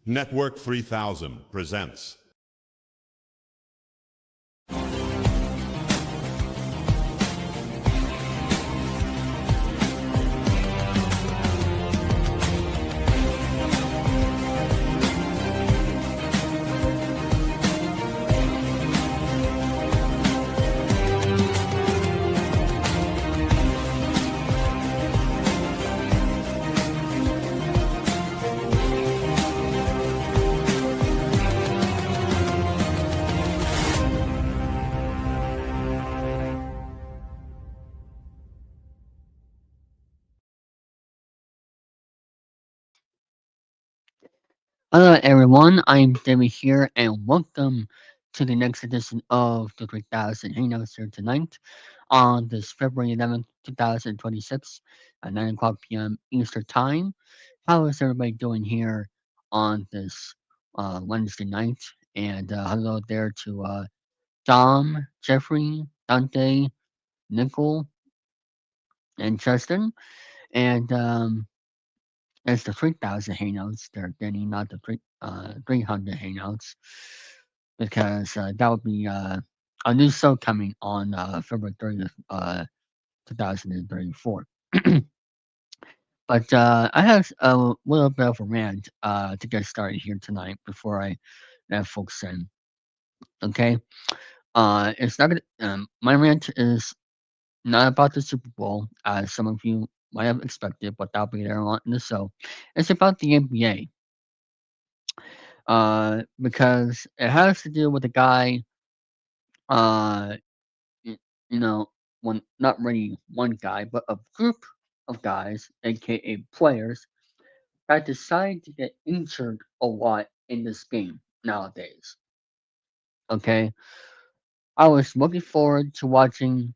Network 3000 presents. Hello everyone, I'm David here and welcome to the next edition of the 3000 Hangouts here tonight on this February 11th, 2026 at 9 o'clock p.m. Eastern Time. How is everybody doing here on this Wednesday night? And hello there to Dom, Jeffrey, Dante, Nicole, and Justin. And it's the 3000 Hangouts they're getting, not the 300 Hangouts. Because that would be a new show coming on February 30th, 2034. But I have a little bit of a rant to get started here tonight before I let folks in. Okay, it's not gonna. My rant is not about the Super Bowl, as some of you might have expected, but that'll be there on in the show. It's about the NBA, because it has to do with a guy, uh, y- you know, one not really one guy, but a group of guys, aka players, that decide to get injured a lot in this game nowadays. Okay, I was looking forward to watching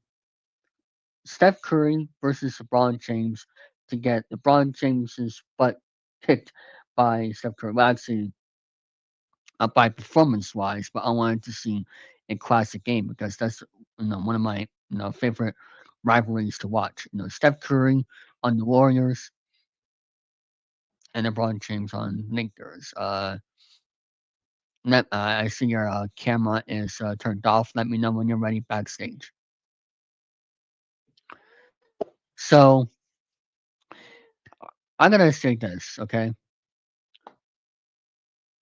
Steph Curry versus LeBron James to get LeBron James's butt kicked by Steph Curry. Well, actually, by performance wise, but I wanted to see a classic game because that's one of my favorite rivalries to watch. Steph Curry on the Warriors and LeBron James on Lakers. I see your camera is turned off. Let me know when you're ready backstage. So I'm gonna say this, okay?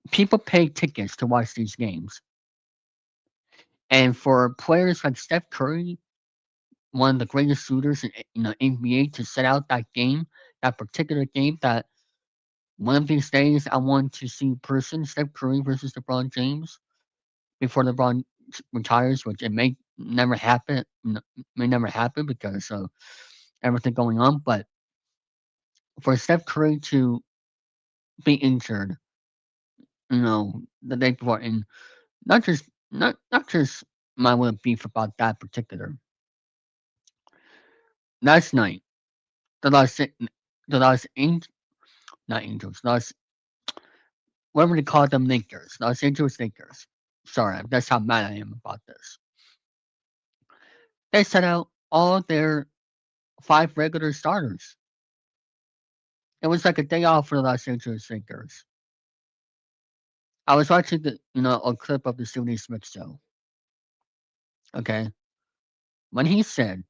People pay tickets to watch these games, and for players like Steph Curry, one of the greatest shooters in NBA, to set out that game, that particular game, that one of these days I want to see in person, Steph Curry versus LeBron James before LeBron retires, which it may never happen. May never happen because of everything going on. But for Steph Curry to be injured, the day before, and not just my little beef about that particular last night, the Los the Los Angels, not Angels, Los whatever they call them, Lakers, Los Angeles Lakers. Sorry, that's how mad I am about this. They set out all their five regular starters. It was like a day off for the Los Angeles Lakers. I was watching a clip of the Stephen A. Smith show. Okay, when he said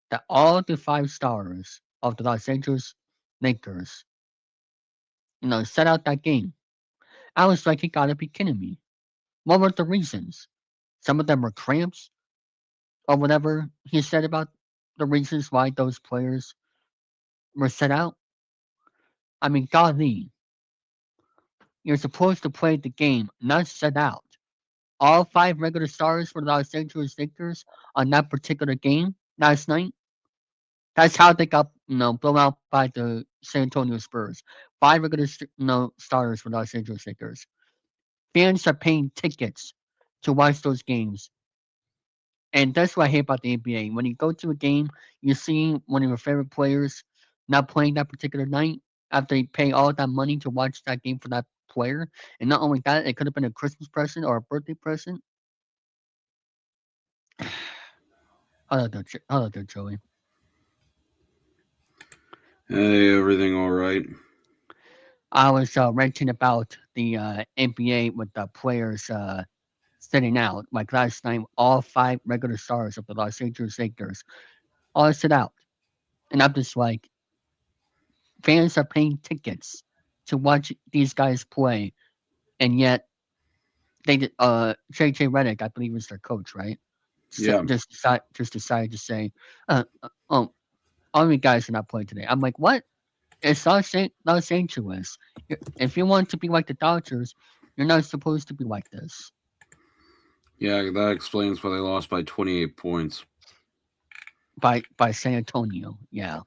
that all the five stars of the Los Angeles Lakers, set out that game, I was like, you gotta be kidding me. What were the reasons? Some of them were cramps or whatever he said about the reasons why those players were set out. I mean, golly, you're supposed to play the game, not set out. All five regular stars for the Los Angeles Lakers on that particular game last night. That's how they got blown out by the San Antonio Spurs. Five regular starters for the Los Angeles Lakers. Fans are paying tickets to watch those games. And that's what I hate about the NBA. When you go to a game, you see one of your favorite players not playing that particular night after you pay all that money to watch that game for that player. And not only that, it could have been a Christmas present or a birthday present. Hello there, Joey. Hey, everything all right? I was ranting about the NBA with the players sitting out. Like last night, all 5 regular stars of the Los Angeles Lakers all sit out. And I'm just like, fans are paying tickets to watch these guys play, and yet JJ Redick, I believe, is their coach, right? Yeah. Just decided to say, oh, all you guys are not playing today. I'm like, what? It's Los Angeles. If you want to be like the Dodgers, you're not supposed to be like this. Yeah, that explains why they lost by 28 points. By San Antonio, yeah.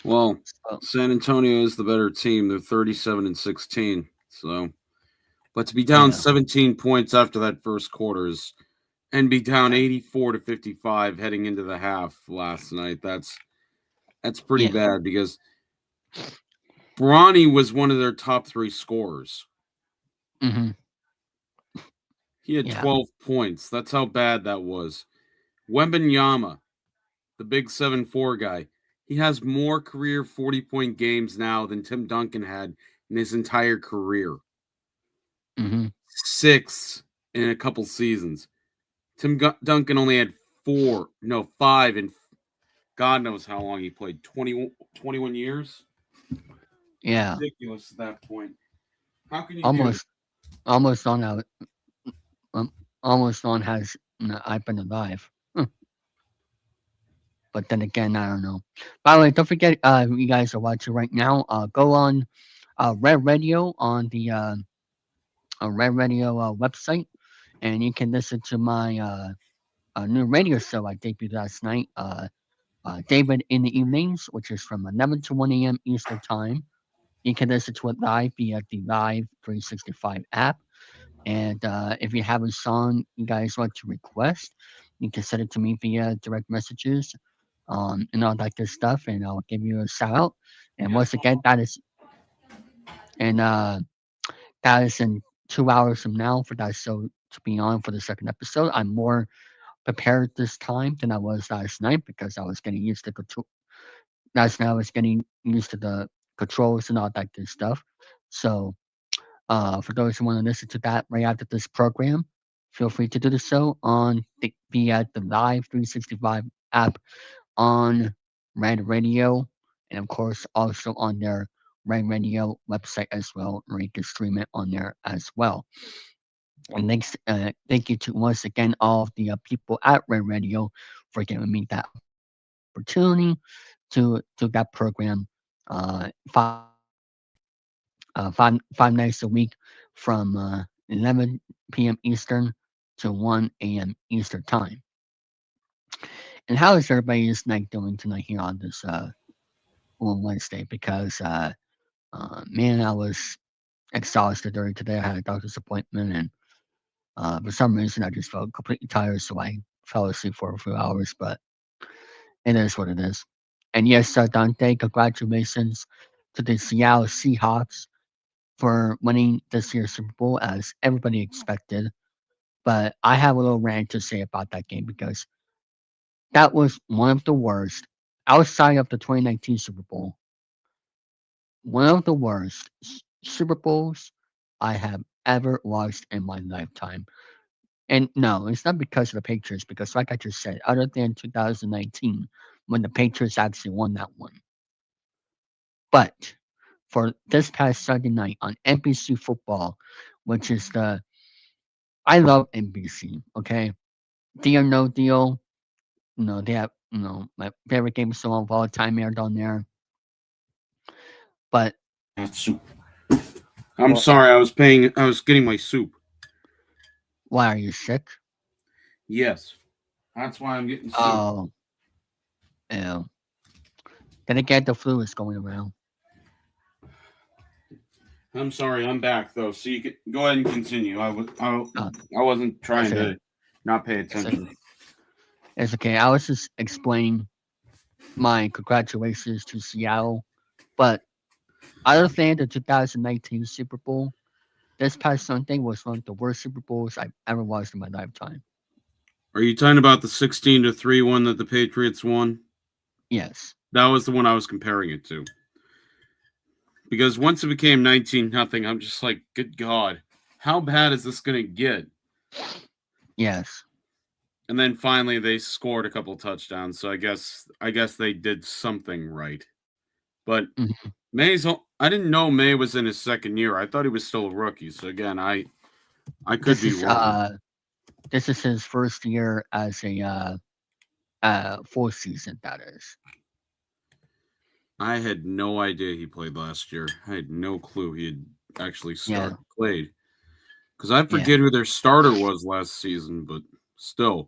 Well, So, San Antonio is the better team. They're 37-16. So, but to be down yeah. 17 points after that first quarter and be down 84-55 heading into the half last night, that's pretty Yeah. bad because Bronny was one of their top 3 scorers. Hmm. He had Yeah. 12 points. That's how bad that was. Wembanyama, the big 7'4" guy, he has more career 40-point games now than Tim Duncan had in his entire career. Hmm. 6 in a couple seasons. Tim Duncan only had 5, and God knows how long he played. 21 years? Yeah. Ridiculous at that point. How can you do it? Almost on out. Almost on has I've been alive. But then again, I don't know. By the way, don't forget, you guys are watching right now. Go on Red Radio on the Red Radio website, and you can listen to my new radio show I debuted last night. David in the evenings, which is from 11 to 1 a.m. Eastern time. You can listen to it live via the Live 365 app. And if you have a song you guys want to request, you can send it to me via direct messages and all that good stuff, and I'll give you a shout out. And Yes, once again, and that is in 2 hours from now for that show to be on for the second episode. I'm more prepared this time than I was last night because I was getting used to control. Last night I was getting used to the controls and all that good stuff. So for those who want to listen to that right after this program, feel free to do the show on via the Live 365 app on Red Radio, and of course also on their Red Radio website as well, where you can stream it on there as well. And thank you to once again all of the people at Red Radio for giving me that opportunity to that program five five nights a week from 11 p.m. Eastern to 1 a.m. Eastern time. And how is everybody's night doing tonight here on this on Wednesday? Because man, I was exhausted during today. I had a doctor's appointment, and for some reason, I just felt completely tired, so I fell asleep for a few hours. But it is what it is. And yes, Dante, congratulations to the Seattle Seahawks for winning this year's Super Bowl, as everybody expected. But I have a little rant to say about that game because that was one of the worst, outside of the 2019 Super Bowl, one of the worst Super Bowls I have ever watched in my lifetime. And no, it's not because of the Patriots, because like I just said, other than 2019, when the Patriots actually won that one. But for this past Sunday night on NBC Football, which is I love NBC, okay? Deal or no deal, they have, my favorite game show of all time aired on there. But, soup. I'm well, sorry. I was getting my soup. why are you sick? Yes. That's why I'm getting soup. Oh, ew. Then again, the flu is going around. I'm sorry. I'm back though, so you can go ahead and continue. Uh, I wasn't trying it's okay. to not pay It's attention. okay. It's okay. I was just explaining my congratulations to Seattle. But other than the 2019 Super Bowl, this past Sunday was one of the worst Super Bowls I've ever watched in my lifetime. Are you talking about the 16-3 one that the Patriots won? Yes. That was the one I was comparing it to. because once it became 19-0, I'm just like, good God, how bad is this going to get? Yes. And then finally they scored a couple touchdowns, so I guess they did something right. But I didn't know May was in his second year. I thought he was still a rookie. So again, I could be wrong. This is his first year as a full season. That is. I had no idea he played last year. I had no clue he had actually played. Because I forget who their starter was last season, but still,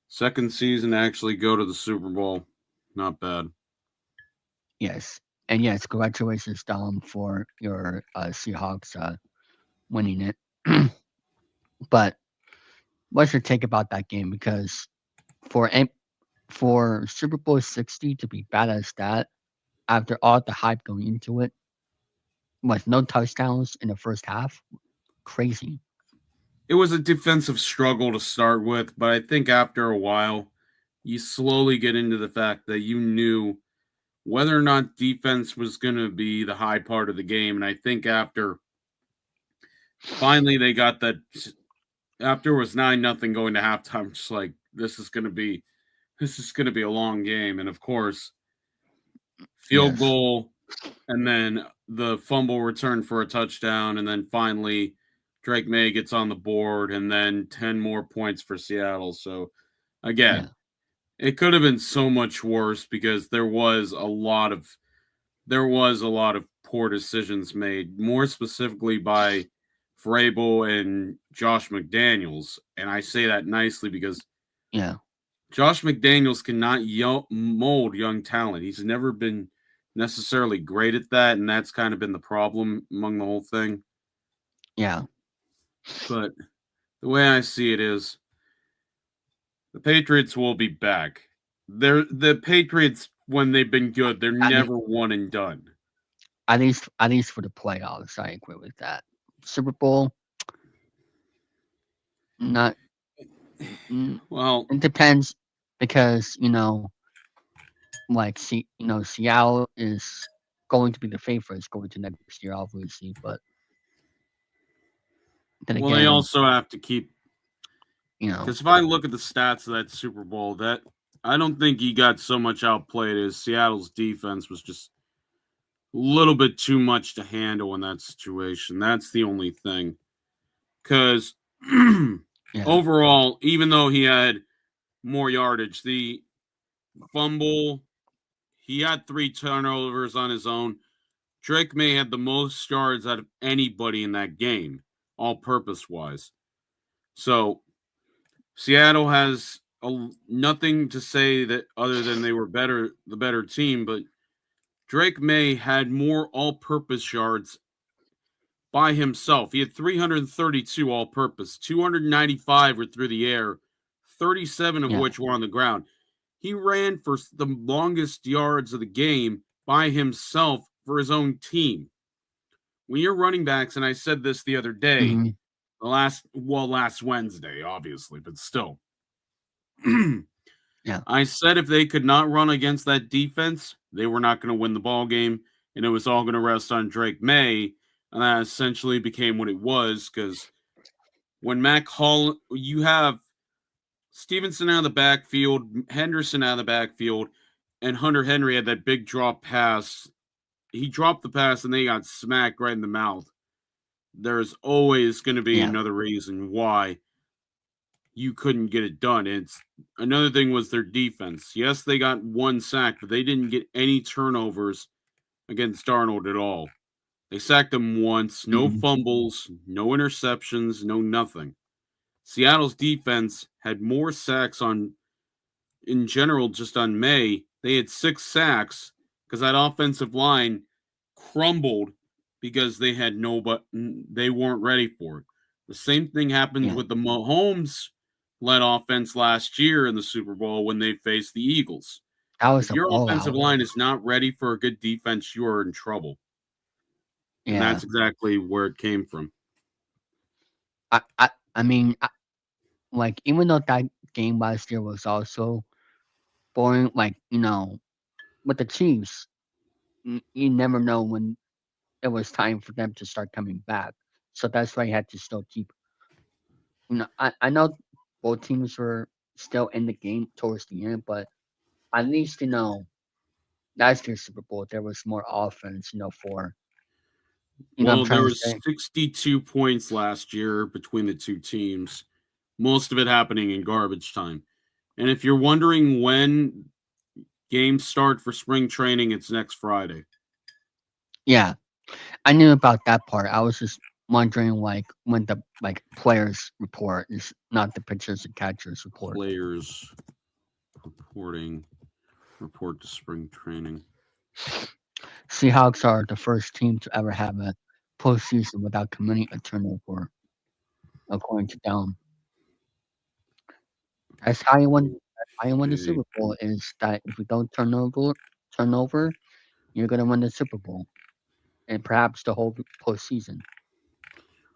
second season to actually go to the Super Bowl, not bad. Yes, and yes, congratulations, Dom, for your Seahawks winning it. But what's your take about that game? Because for Super Bowl 60 to be bad as that, after all the hype going into it, with no touchdowns in the first half, crazy. It was a defensive struggle to start with, but I think after a while, you slowly get into the fact that you knew whether or not defense was going to be the high part of the game. And I think after finally they got that, after it was 9-0 going to halftime, just like, this is going to be a long game. And of course, field goal, and then the fumble return for a touchdown, and then finally Drake May gets on the board, and then 10 more points for Seattle. So again, it could have been so much worse because there was a lot of poor decisions made, more specifically by Vrabel and Josh McDaniels. And I say that nicely because Josh McDaniels cannot mold young talent. He's never been necessarily great at that, and that's kind of been the problem among the whole thing. Yeah. But the way I see it is the Patriots will be back. The Patriots, when they've been good, they're never one and done. At least for the playoffs, I agree with that. Super Bowl, not. Well, it depends because Seattle is going to be the favorites going to next year, obviously. But then again, they also have to keep, because if I look at the stats of that Super Bowl, that I don't think he got so much outplayed as Seattle's defense was just a little bit too much to handle in that situation. That's the only thing. Because overall, even though he had more yardage, the fumble, he had 3 turnovers on his own. Drake May had the most yards out of anybody in that game, all-purpose wise. So Seattle has nothing to say that other than they were the better team, but Drake May had more all-purpose yards by himself. He had 332 all-purpose, 295 were through the air, 37 of which were on the ground. He ran for the longest yards of the game by himself for his own team. When you're running backs, and I said this the other day, last Wednesday, obviously, but still. I said if they could not run against that defense, they were not going to win the ball game, and it was all going to rest on Drake May, and that essentially became what it was, because when you have Stevenson out of the backfield, Henderson out of the backfield, and Hunter Henry had that big drop pass. He dropped the pass, and they got smacked right in the mouth. There's always going to be another reason why you couldn't get it done. Another thing was their defense. Yes, they got 1 sack, but they didn't get any turnovers against Darnold at all. They sacked him once, no fumbles, no interceptions, no nothing. Seattle's defense had more sacks in general, just on May. They had 6 sacks because that offensive line crumbled because they had they weren't ready for it. The same thing happened with the Mahomes-led offense last year in the Super Bowl when they faced the Eagles. If your offensive line is not ready for a good defense, you are in trouble. And that's exactly where it came from. I mean, even though that game last year was also boring, with the Chiefs, you never know when it was time for them to start coming back. So that's why he had to still keep. I know both teams were still in the game towards the end, but at least last year's Super Bowl there was more offense. For what I'm Well, there trying to was say. 62 points last year between the two teams, most of it happening in garbage time. And if you're wondering when games start for spring training, it's next Friday. Yeah, I knew about that part. I was just wondering when the players report is not the pitchers and catchers report. Players report to spring training. Seahawks are the first team to ever have a postseason without committing a turnover, according to them. That's how you win. How you win the Okay. Super Bowl is that if you don't turn over, you're gonna win the Super Bowl and perhaps the whole postseason.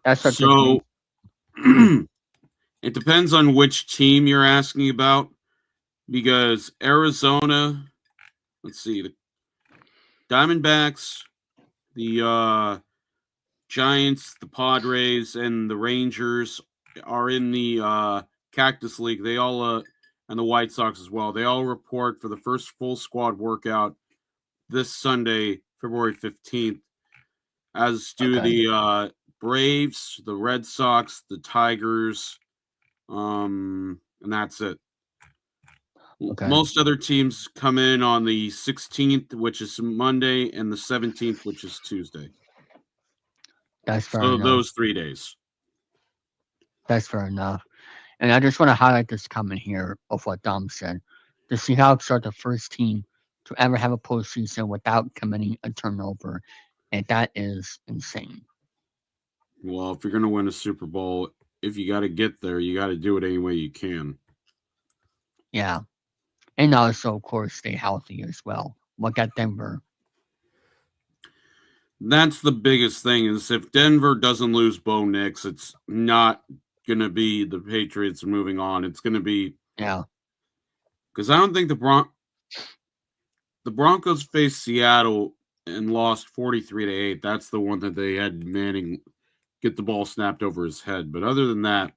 That's what the game. So it depends on which team you're asking about because Arizona, let's see, the Diamondbacks, the Giants, the Padres, and the Rangers are in the Cactus League. They all and the White Sox as well. They all report for the first full squad workout this Sunday, February 15th, as do Okay. the Braves, the Red Sox, the Tigers, and that's it. Okay. Most other teams come in on the 16th, which is Monday, and the 17th, which is Tuesday. That's fair So enough. those 3 days. That's fair enough. And I just want to highlight this comment here of what Dom said. The Seahawks are the first team to ever have a postseason without committing a turnover, and that is insane. Well, if you're going to win a Super Bowl, if you got to get there, you got to do it any way you can. Yeah. And also, of course, stay healthy as well. Look at Denver. That's the biggest thing is if Denver doesn't lose Bo Nix, it's not going to be the Patriots moving on. It's going to be Yeah. because I don't think the Broncos faced Seattle and lost 43-8. That's the one that they had Manning get the ball snapped over his head. But other than that,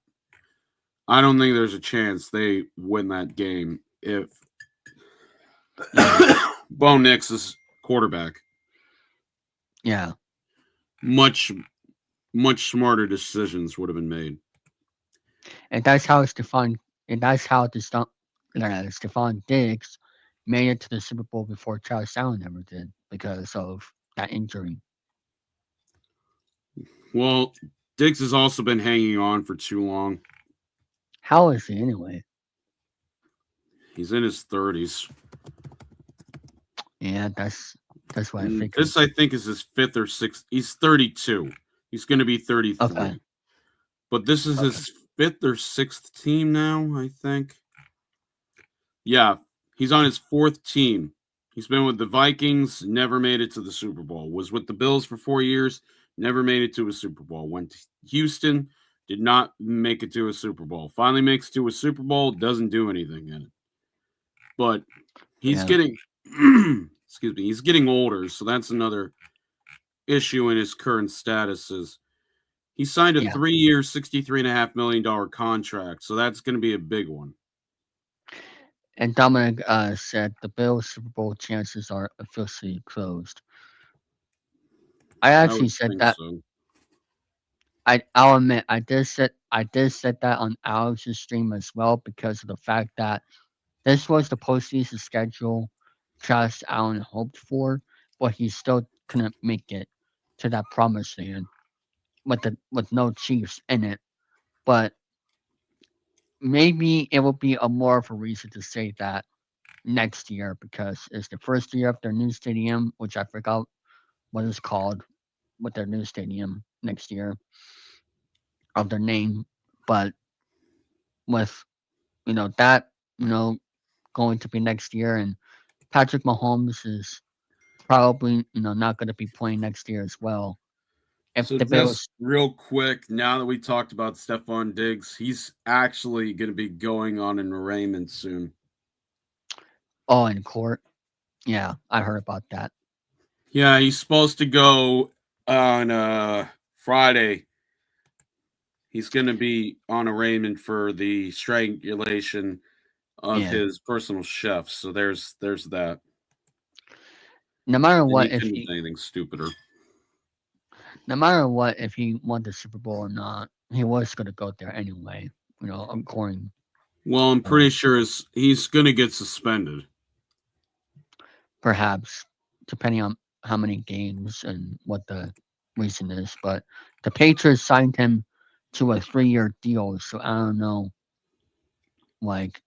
I don't think there's a chance they win that game if Bo Nix is quarterback. Yeah. Much smarter decisions would have been made. And that's how Stephon Diggs made it to the Super Bowl before Charles Allen ever did because of that injury. Well, Diggs has also been hanging on for too long. How is he anyway? He's in his 30s. Yeah, that's what I figured. This, I think, is his fifth or sixth. He's 32. He's going to be 33. Okay. But this is his fifth or sixth team now, I think. Yeah, he's on his fourth team. He's been with the Vikings, never made it to the Super Bowl. Was with the Bills for 4 years, never made it to a Super Bowl. Went to Houston, did not make it to a Super Bowl. Finally makes it to a Super Bowl, doesn't do anything in it. But he's getting, excuse me, he's getting older, so that's another issue in his current status is he signed a 3-year, $63.5 million contract, so that's going to be a big one. And Dominic said the Bills' Super Bowl chances are officially closed. I actually said that. So. I'll admit I did said that on Alex's stream as well because of the fact that this was the postseason schedule Josh Allen hoped for, but he still couldn't make it to that promised land with no Chiefs in it. But maybe it will be a more of a reason to say that next year because it's the first year of their new stadium, which I forgot what it's called with their new stadium next year of their name. But with that going to be next year, and Patrick Mahomes is probably not going to be playing next year as well. If So the Bills, just real quick, now that we talked about Stephon Diggs, he's actually going to be going on an arraignment soon. Oh, in court? Yeah, I heard about that. Yeah, he's supposed to go on Friday. He's going to be on arraignment for the strangulation of his personal chef. So there's that. No matter And what, he if couldn't he do anything stupider. no matter what, if he won the Super Bowl or not, he was going to go there anyway. According. Well, I'm pretty sure he's going to get suspended. Perhaps, depending on how many games and what the reason is. But the Patriots signed him to a 3-year deal, so I don't know, like,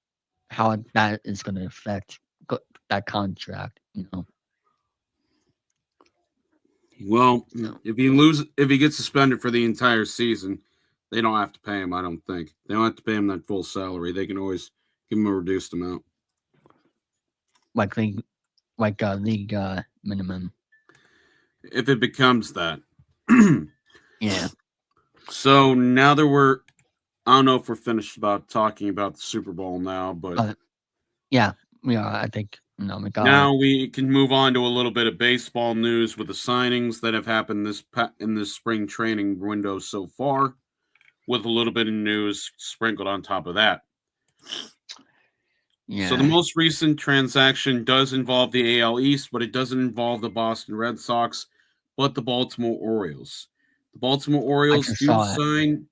how that is going to affect that contract. Well, if he gets suspended for the entire season, they don't have to pay him. I don't think they don't have to pay him that full salary. They can always give him a reduced amount, like league minimum. if it becomes that. Yeah. So now that I don't know if we're finished about talking about the Super Bowl now, but yeah, I think now we can move on to a little bit of baseball news with the signings that have happened in this spring training window so far, with a little bit of news sprinkled on top of that. Yeah. So the most recent transaction does involve the AL East, but it doesn't involve the Boston Red Sox, but the Baltimore Orioles. The Baltimore Orioles do sign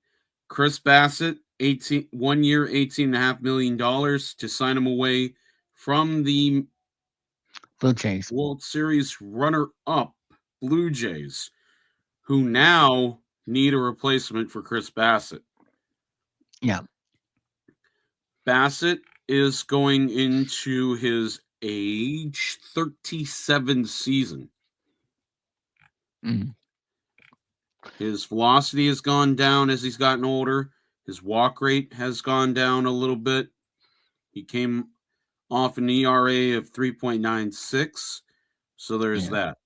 Chris Bassett, 1 year, $18.5 million to sign him away from the Blue Jays World Series runner-up Blue Jays, who now need a replacement for Chris Bassett. Yeah. Bassett is going into his age 37 season. Mm. His velocity has gone down as he's gotten older. His walk rate has gone down a little bit. He came off an ERA of 3.96. So there's that.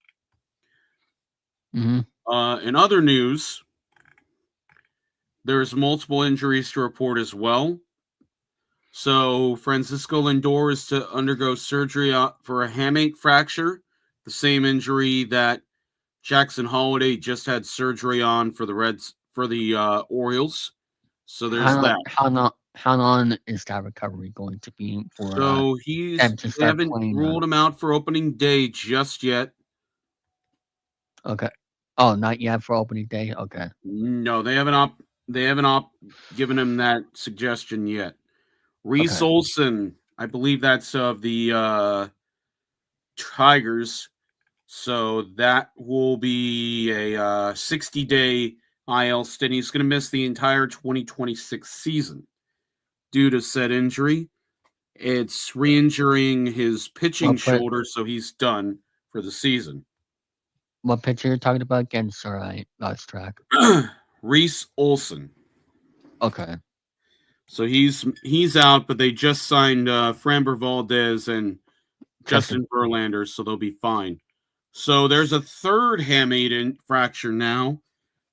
Mm-hmm. In other news, there's multiple injuries to report as well. So Francisco Lindor is to undergo surgery for a hamate fracture, the same injury that Jackson Holliday just had surgery on for the Orioles. So there's that. How long is that recovery going to be for? So they haven't ruled him out for opening day just yet. Okay. Oh, not yet for opening day. Okay. No, they haven't given him that suggestion yet. Reese Olson, I believe that's of the Tigers. So that will be a 60-day IL stint. He's going to miss the entire 2026 season due to said injury. It's re-injuring his pitching shoulder, so he's done for the season. What pitcher you're talking about again? Sorry, I lost track. Reese Olson. Okay. So he's out, but they just signed Framber Valdez and Justin Verlander, so they'll be fine. So there's a third hamate fracture now.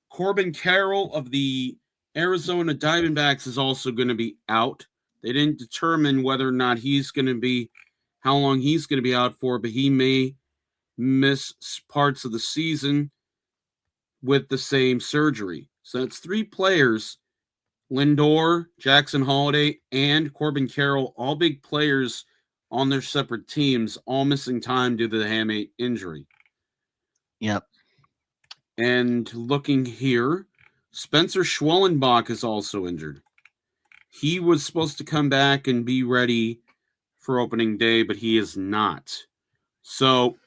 Corbin Carroll of the Arizona Diamondbacks is also going to be out. They didn't determine whether or not how long he's going to be out for, but he may miss parts of the season with the same surgery. So that's 3 players, Lindor, Jackson Holliday, and Corbin Carroll, all big players on their separate teams, all missing time due to the hamate injury. Yep. And looking here, Spencer Schwellenbach is also injured. He was supposed to come back and be ready for opening day, but he is not. So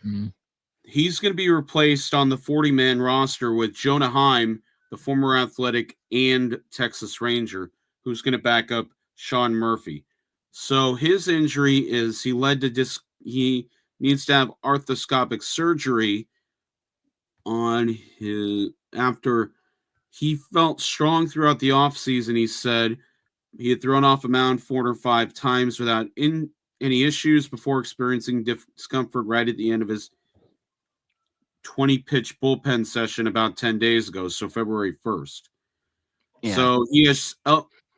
he's going to be replaced on the 40-man roster with Jonah Heim, the former Athletic and Texas Ranger, who's going to back up Sean Murphy. So his injury is he needs to have arthroscopic surgery on after he felt strong throughout the offseason. He said he had thrown off a mound 4 or 5 times without any issues before experiencing discomfort right at the end of his 20-pitch bullpen session about 10 days ago, so February 1st. Yeah. So he has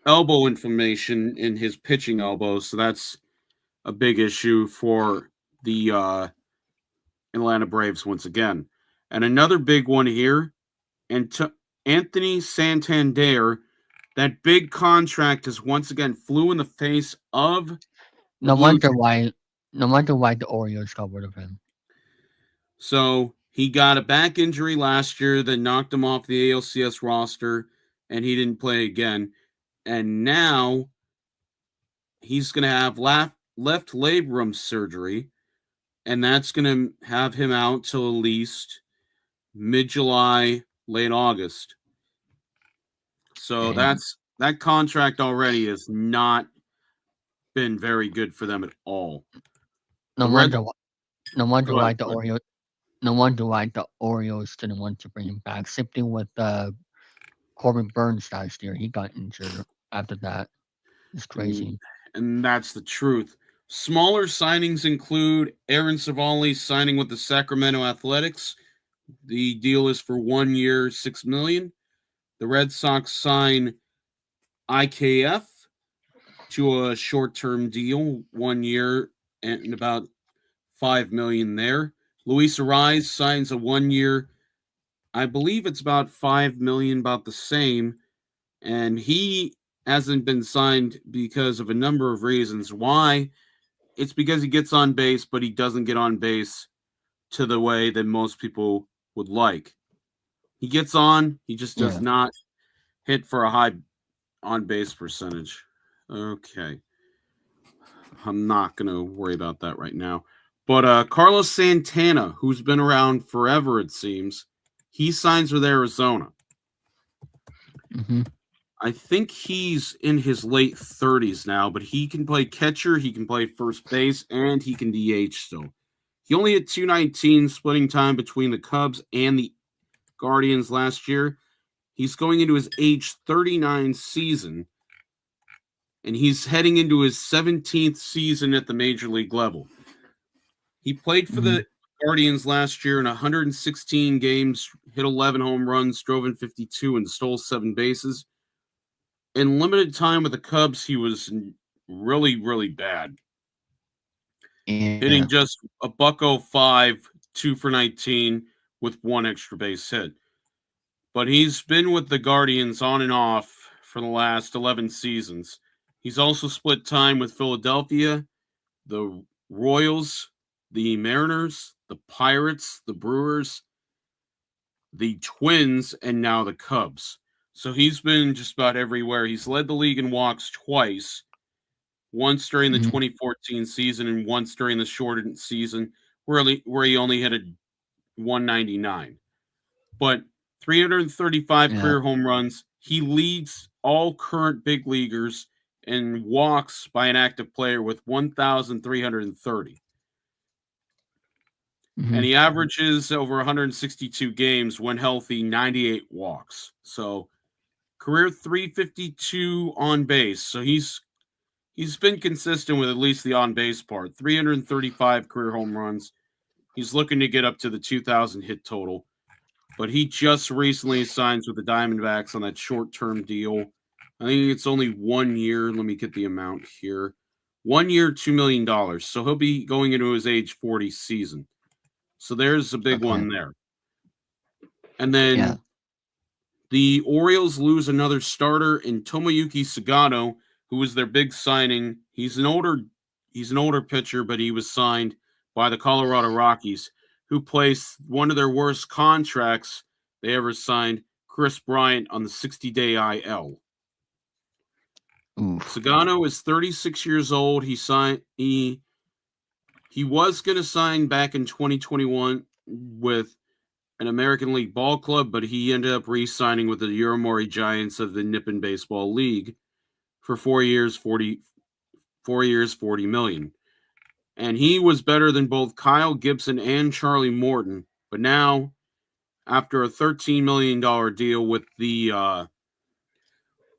elbow inflammation in his pitching elbow, so that's a big issue for the Atlanta Braves once again. And another big one here, Anthony Santander. That big contract has once again flew in the face of the No Blue wonder Jays. why. No wonder why the Orioles got rid of him. So he got a back injury last year that knocked him off the ALCS roster, and he didn't play again. And now he's going to have left labrum surgery, and that's going to have him out till at least mid-July, late August. So Dang. that contract already has not been very good for them at all. No The Red. wonder. No wonder Go why ahead. the Orioles. No wonder why the Orioles didn't want to bring him back. Same thing with Corbin Burns last year. He got injured after that. It's crazy. And that's the truth. Smaller signings include Aaron Savali signing with the Sacramento Athletics. The deal is for 1 year, $6 million. The Red Sox sign IKF to a short-term deal, 1 year and about $5 million there. Luis Arraez signs a 1 year, I believe it's about $5 million, about the same, and he hasn't been signed because of a number of reasons. Why? It's because he gets on base, but he doesn't get on base to the way that most people would like. He gets on, he just does not hit for a high on base percentage. Okay. I'm not going to worry about that right now. But Carlos Santana, who's been around forever, it seems, he signs with Arizona. Mm-hmm. I think he's in his late 30s now, but he can play catcher, he can play first base, and he can DH still. He only had 219 splitting time between the Cubs and the Guardians last year. He's going into his age 39 season, and he's heading into his 17th season at the major league level. He played for the Guardians last year in 116 games, hit 11 home runs, drove in 52, and stole 7 bases. In limited time with the Cubs, he was really, really bad. Yeah. Hitting just a .05, 2 for 19 with 1 extra base hit. But he's been with the Guardians on and off for the last 11 seasons. He's also split time with Philadelphia, the Royals, the Mariners, the Pirates, the Brewers, the Twins, and now the Cubs. So he's been just about everywhere. He's led the league in walks twice, once during the 2014 season and once during the shortened season where he only hit a 199. But 335 career home runs. He leads all current big leaguers in walks by an active player with 1,330. And he averages over 162 games when healthy, 98 walks. So career 352 on base. So he's been consistent with at least the on base part. 335 career home runs. He's looking to get up to the 2,000 hit total. But he just recently signs with the Diamondbacks on that short-term deal. I think it's only 1 year. Let me get the amount here. 1 year, $2 million. So he'll be going into his age 40 season. So there's a big one there. And then the Orioles lose another starter in Tomoyuki Sagano, who was their big signing. He's an older pitcher, but he was signed by the Colorado Rockies, who placed one of their worst contracts they ever signed, Chris Bryant, on the 60-day IL. Sagano is 36 years old. He was going to sign back in 2021 with an American League ball club, but he ended up re-signing with the Yomiuri Giants of the Nippon Baseball League for 4 years, $40 million. And he was better than both Kyle Gibson and Charlie Morton. But now, after a $13 million deal with the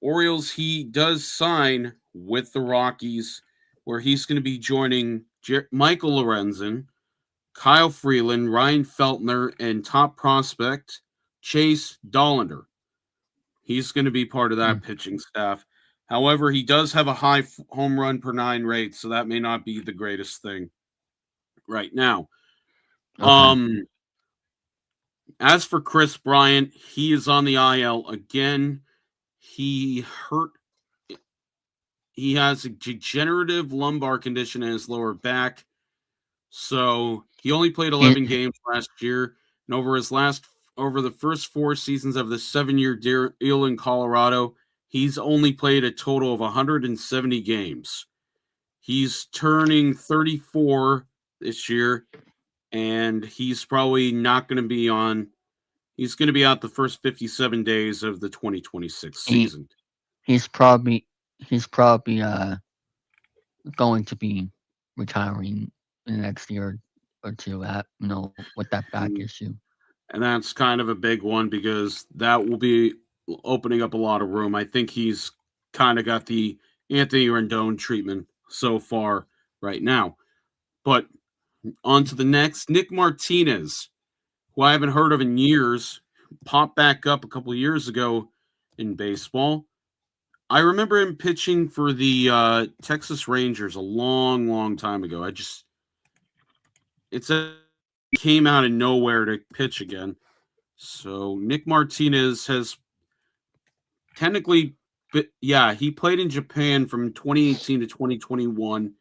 Orioles, he does sign with the Rockies, where he's going to be joining Michael Lorenzen, Kyle Freeland, Ryan Feltner, and top prospect Chase Dollander. He's going to be part of that pitching staff. However, he does have a high home run per 9 rate, so that may not be the greatest thing right now. As for Chris Bryant, he is on the IL again. He hurt. He has a degenerative lumbar condition in his lower back. So he only played 11 games last year. And over the first 4 seasons of the 7-year deal in Colorado, he's only played a total of 170 games. He's turning 34 this year, and he's probably not going to be on. He's going to be out the first 57 days of the 2026 season. He's probably going to be retiring in the next year or two with that back issue. And that's kind of a big one because that will be opening up a lot of room. I think he's kind of got the Anthony Rendon treatment so far right now. But on to the next, Nick Martinez, who I haven't heard of in years, popped back up a couple of years ago in baseball. I remember him pitching for the Texas Rangers a long, long time ago. Came out of nowhere to pitch again. So Nick Martinez has technically, he played in Japan from 2018 to 2021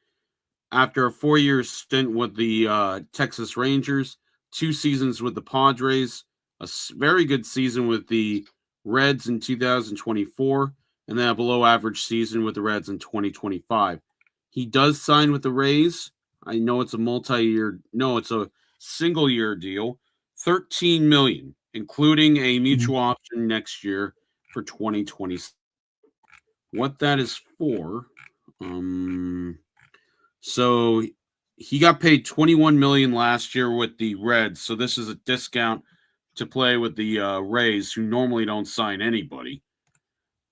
after a 4-year stint with the Texas Rangers, 2 seasons with the Padres, a very good season with the Reds in 2024, and then a below-average season with the Reds in 2025. He does sign with the Rays. I know it's it's a single-year deal, $13 million, including a mutual option next year for 2020. What that is for, so he got paid $21 million last year with the Reds, so this is a discount to play with the Rays, who normally don't sign anybody.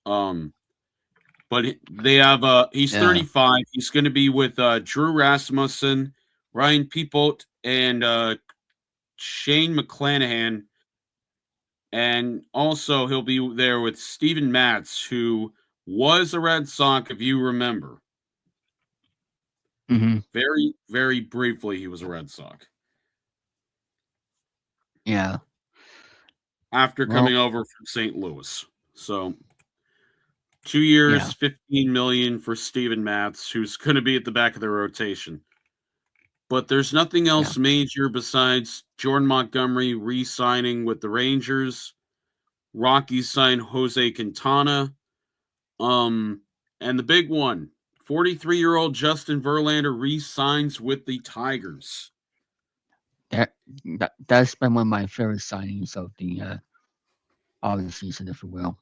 But they have he's 35. He's going to be with Drew Rasmussen, Ryan Peepolt, and Shane McClanahan. And also he'll be there with Steven Matz, who was a Red Sox, if you remember. Mm-hmm. Very, very briefly, he was a Red Sox. Yeah. After coming over from St. Louis. So 2 years, $15 million for Steven Matz, who's going to be at the back of the rotation. But there's nothing else major besides Jordan Montgomery re-signing with the Rangers. Rockies signed Jose Quintana. And the big one, 43-year-old Justin Verlander re-signs with the Tigers. That's been one of my favorite signings of the season, if you will.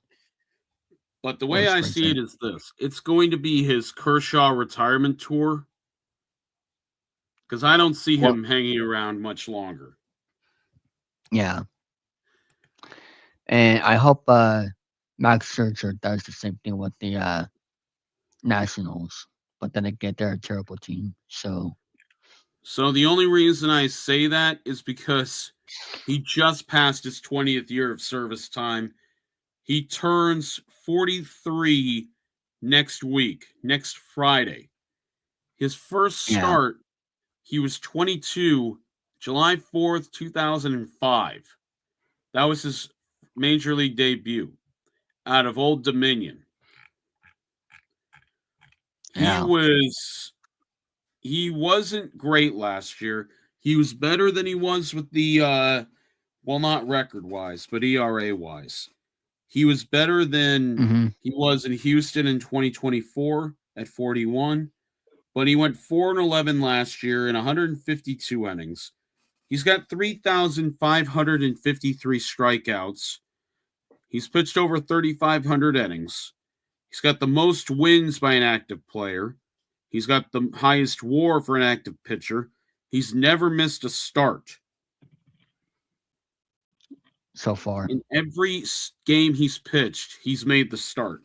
But the way I see it is this. It's going to be his Kershaw retirement tour. Because I don't see him hanging around much longer. Yeah. And I hope Max Scherzer does the same thing with the Nationals. But then again, they're a terrible team. So the only reason I say that is because he just passed his 20th year of service time. He turns 43 next Friday. His first start, he was 22, July 4th, 2005. That was his major league debut out of Old Dominion. He wasn't great last year. He was better than he was with the not record-wise, but ERA-wise. He was better than he was in Houston in 2024 at 41, but he went 4-11 last year in 152 innings. He's got 3,553 strikeouts. He's pitched over 3,500 innings. He's got the most wins by an active player. He's got the highest WAR for an active pitcher. He's never missed a start. So far. In every game he's pitched, he's made the start.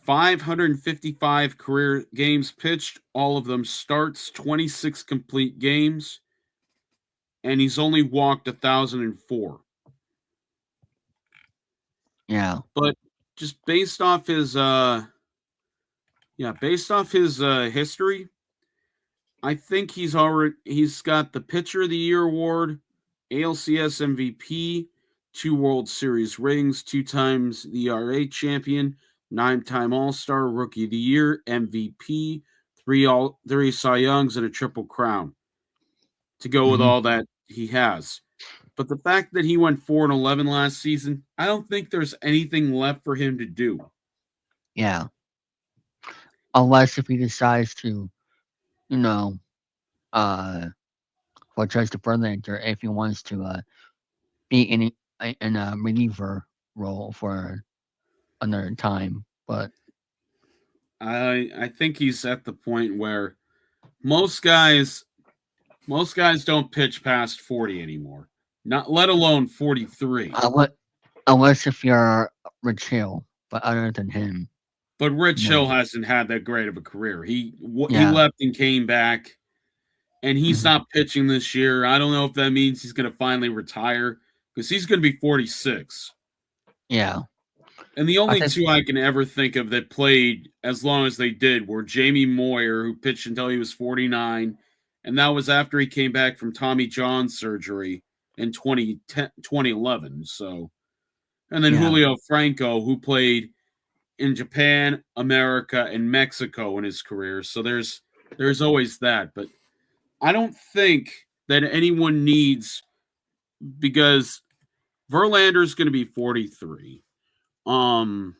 555 career games pitched, all of them starts, 26 complete games, and he's only walked 1,004. Yeah. But just based off his history, I think he's got the Pitcher of the Year award, ALCS MVP, 2 World Series rings, 2 times the ERA champion, 9-time All-Star, Rookie of the Year, MVP, 3 Cy Youngs, and a Triple Crown to go with Mhm. all that he has. But the fact that he went 4-11 last season, I don't think there's anything left for him to do. Yeah. Unless if he decides to, you know, for Justin Verlander, if he wants to be in a reliever role for another time. But I think he's at the point where most guys don't pitch past 40 anymore. Not let alone 43. unless if you're Rich Hill, but other than him, But Rich Hill no. hasn't had that great of a career. He Yeah. left and came back, and he's Mhm. not pitching this year. I don't know if that means he's going to finally retire because he's going to be 46. Yeah. And the I only think. 2 I can ever think of that played as long as they did were Jamie Moyer, who pitched until he was 49, and that was after he came back from Tommy John surgery in 2011. So, and then Yeah. Julio Franco, who played in Japan, America, and Mexico in his career. So there's always that, but I don't think that anyone needs, because Verlander's going to be 43. Scherzer,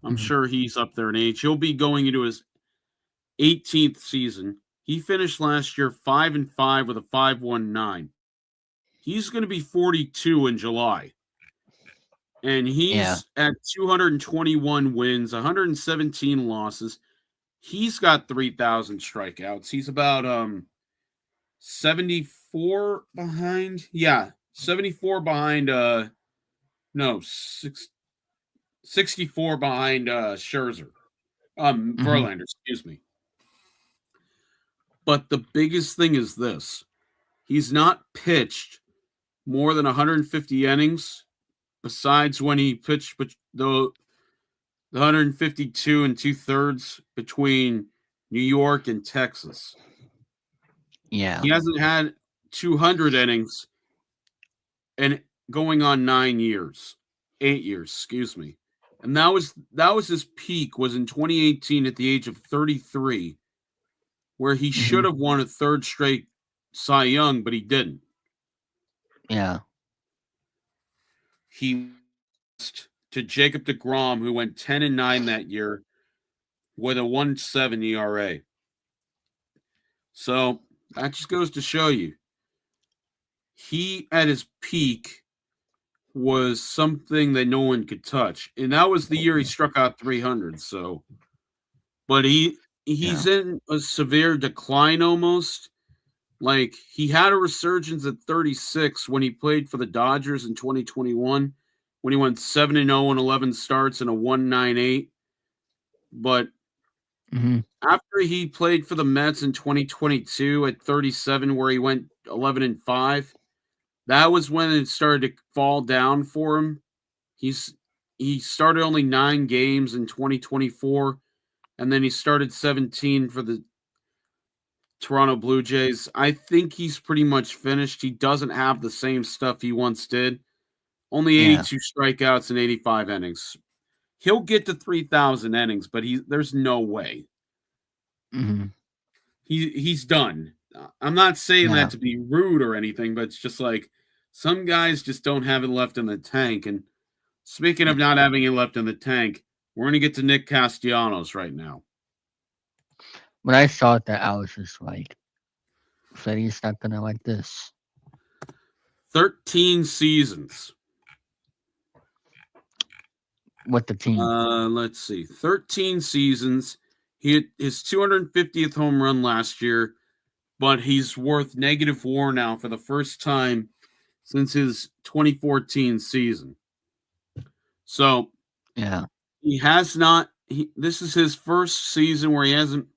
I'm Mhm. sure he's up there in age. He'll be going into his 18th season. He finished last year 5-5 with a 5.19. He's going to be 42 in July. And Yeah. he's at 221 wins, 117 losses. He's got 3,000 strikeouts. He's about 74 behind. Yeah, 74 behind no, 64 behind Scherzer. Mhm. Verlander, excuse me. But the biggest thing is this. He's not pitched more than 150 innings besides when he pitched the 152 and 2/3 between New York and Texas. Yeah. He hasn't had 200 innings and going on 8 years, excuse me. And that was his peak was in 2018 at the age of 33, where he should Mhm. have won a 3rd straight Cy Young, but he didn't. Yeah. He lost to Jacob deGrom, who went 10-9 that year with a 1.7 ERA. So that just goes to show you, he at his peak was something that no one could touch, and that was the year he struck out 300. So, but he's in a severe decline almost. Like, he had a resurgence at 36 when he played for the Dodgers in 2021, when he went 7-0 in 11 starts and a 1.98. But Mhm. after he played for the Mets in 2022 at 37, where he went 11-5, that was when it started to fall down for him. He started only 9 games in 2024, and then he started 17 for the Toronto Blue Jays. I think he's pretty much finished. He doesn't have the same stuff he once did. Only Yeah. 82 strikeouts and 85 innings. He'll get to 3,000 innings, but there's no way. Mhm. He's done. I'm not saying Yeah. that to be rude or anything, but it's just like some guys just don't have it left in the tank. And speaking Yeah. of not having it left in the tank, we're going to get to Nick Castellanos right now. When I saw that, I was just like, Freddie's not gonna like this. 13 seasons. With the team. Let's see. 13 seasons. He hit his 250th home run last year, but he's worth -WAR now for the first time since his 2014 season. So Yeah. he has not. This is his first season where he hasn't.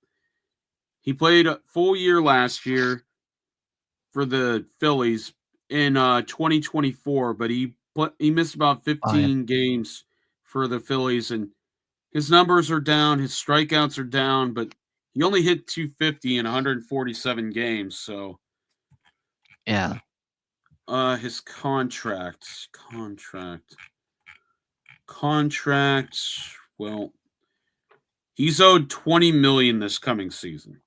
He played a full year last year for the Phillies in 2024, but he missed about 15 games for the Phillies, and his numbers are down, his strikeouts are down, but He only hit 250 in 147 games, so Yeah. his contract, well, he's owed $20 million this coming season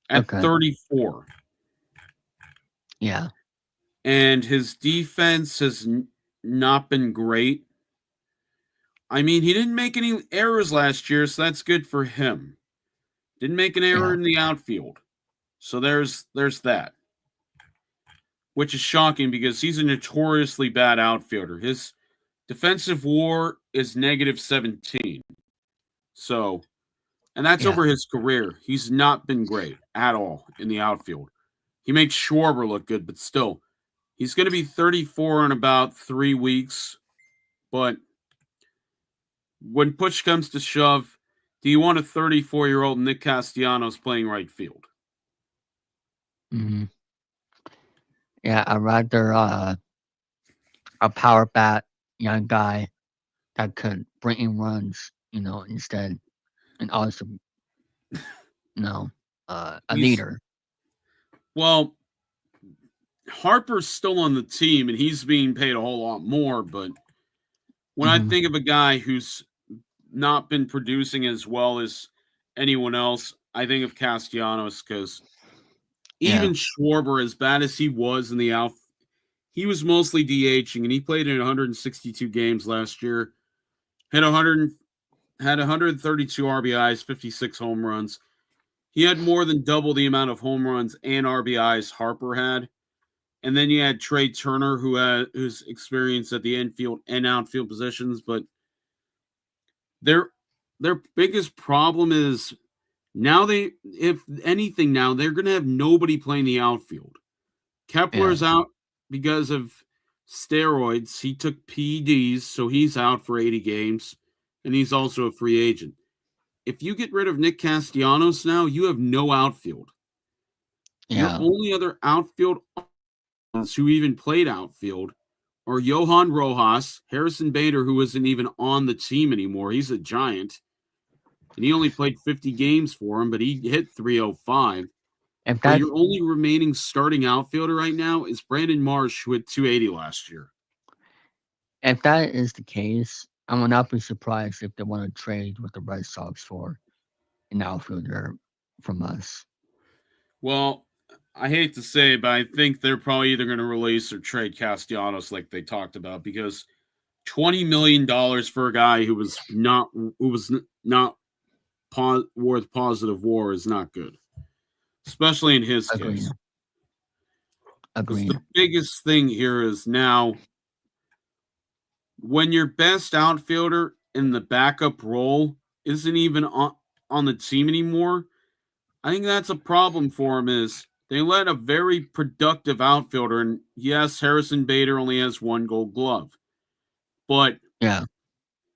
at Okay. 34. Yeah. And his defense has not been great. I mean, he didn't make any errors last year, so that's good for him. Didn't make an error Yeah. in the outfield. So there's that. Which is shocking because he's a notoriously bad outfielder. His defensive WAR is negative 17. So, and that's Yeah. over his career. He's not been great at all in the outfield. He makes Schwarber look good, but still, he's going to be 34 in about 3 weeks. But when push comes to shove, do you want a 34-year-old Nick Castellanos playing right field? Hmm. Yeah, I'd rather a power bat young guy that could bring in runs, instead, and also, a He's leader. well, Harper's still on the team and he's being paid a whole lot more, but when I Hmm. think of a guy who's not been producing as well as anyone else, I think of Castellanos because Yeah. even Schwarber, as bad as he was in the he was mostly DHing and he played in 162 games last year, had 132 RBIs, 56 home runs. He had more than double the amount of home runs and RBIs Harper had. And then you had Trey Turner, who's experienced at the infield and outfield positions, but their biggest problem is now if anything, now they're going to have nobody playing the outfield. Kepler's Yeah. out because of steroids. He took PEDs, so he's out for 80 games, and he's also a free agent. If you get rid of Nick Castellanos now, you have no outfield. Your Yeah. only other outfield who even played outfield are Johan Rojas, Harrison Bader, who isn't even on the team anymore. He's a Giant. And he only played 50 games for him, but he hit 305. If But that's your only remaining starting outfielder right now is Brandon Marsh, who hit 280 last year. if that is the case, I will not be surprised if they want to trade with the Red Sox for an outfielder from us. Well, I hate to say it, but I think they're probably either going to release or trade Castellanos like they talked about because $20 million for a guy who was not worth positive WAR is not good, especially in his Agreed. case. Because Agreed. the biggest thing here is now when your best outfielder in the backup role isn't even on the team anymore, I think that's a problem for him is they let a very productive outfielder, and yes, Harrison Bader only has 1 Gold Glove, but Yeah.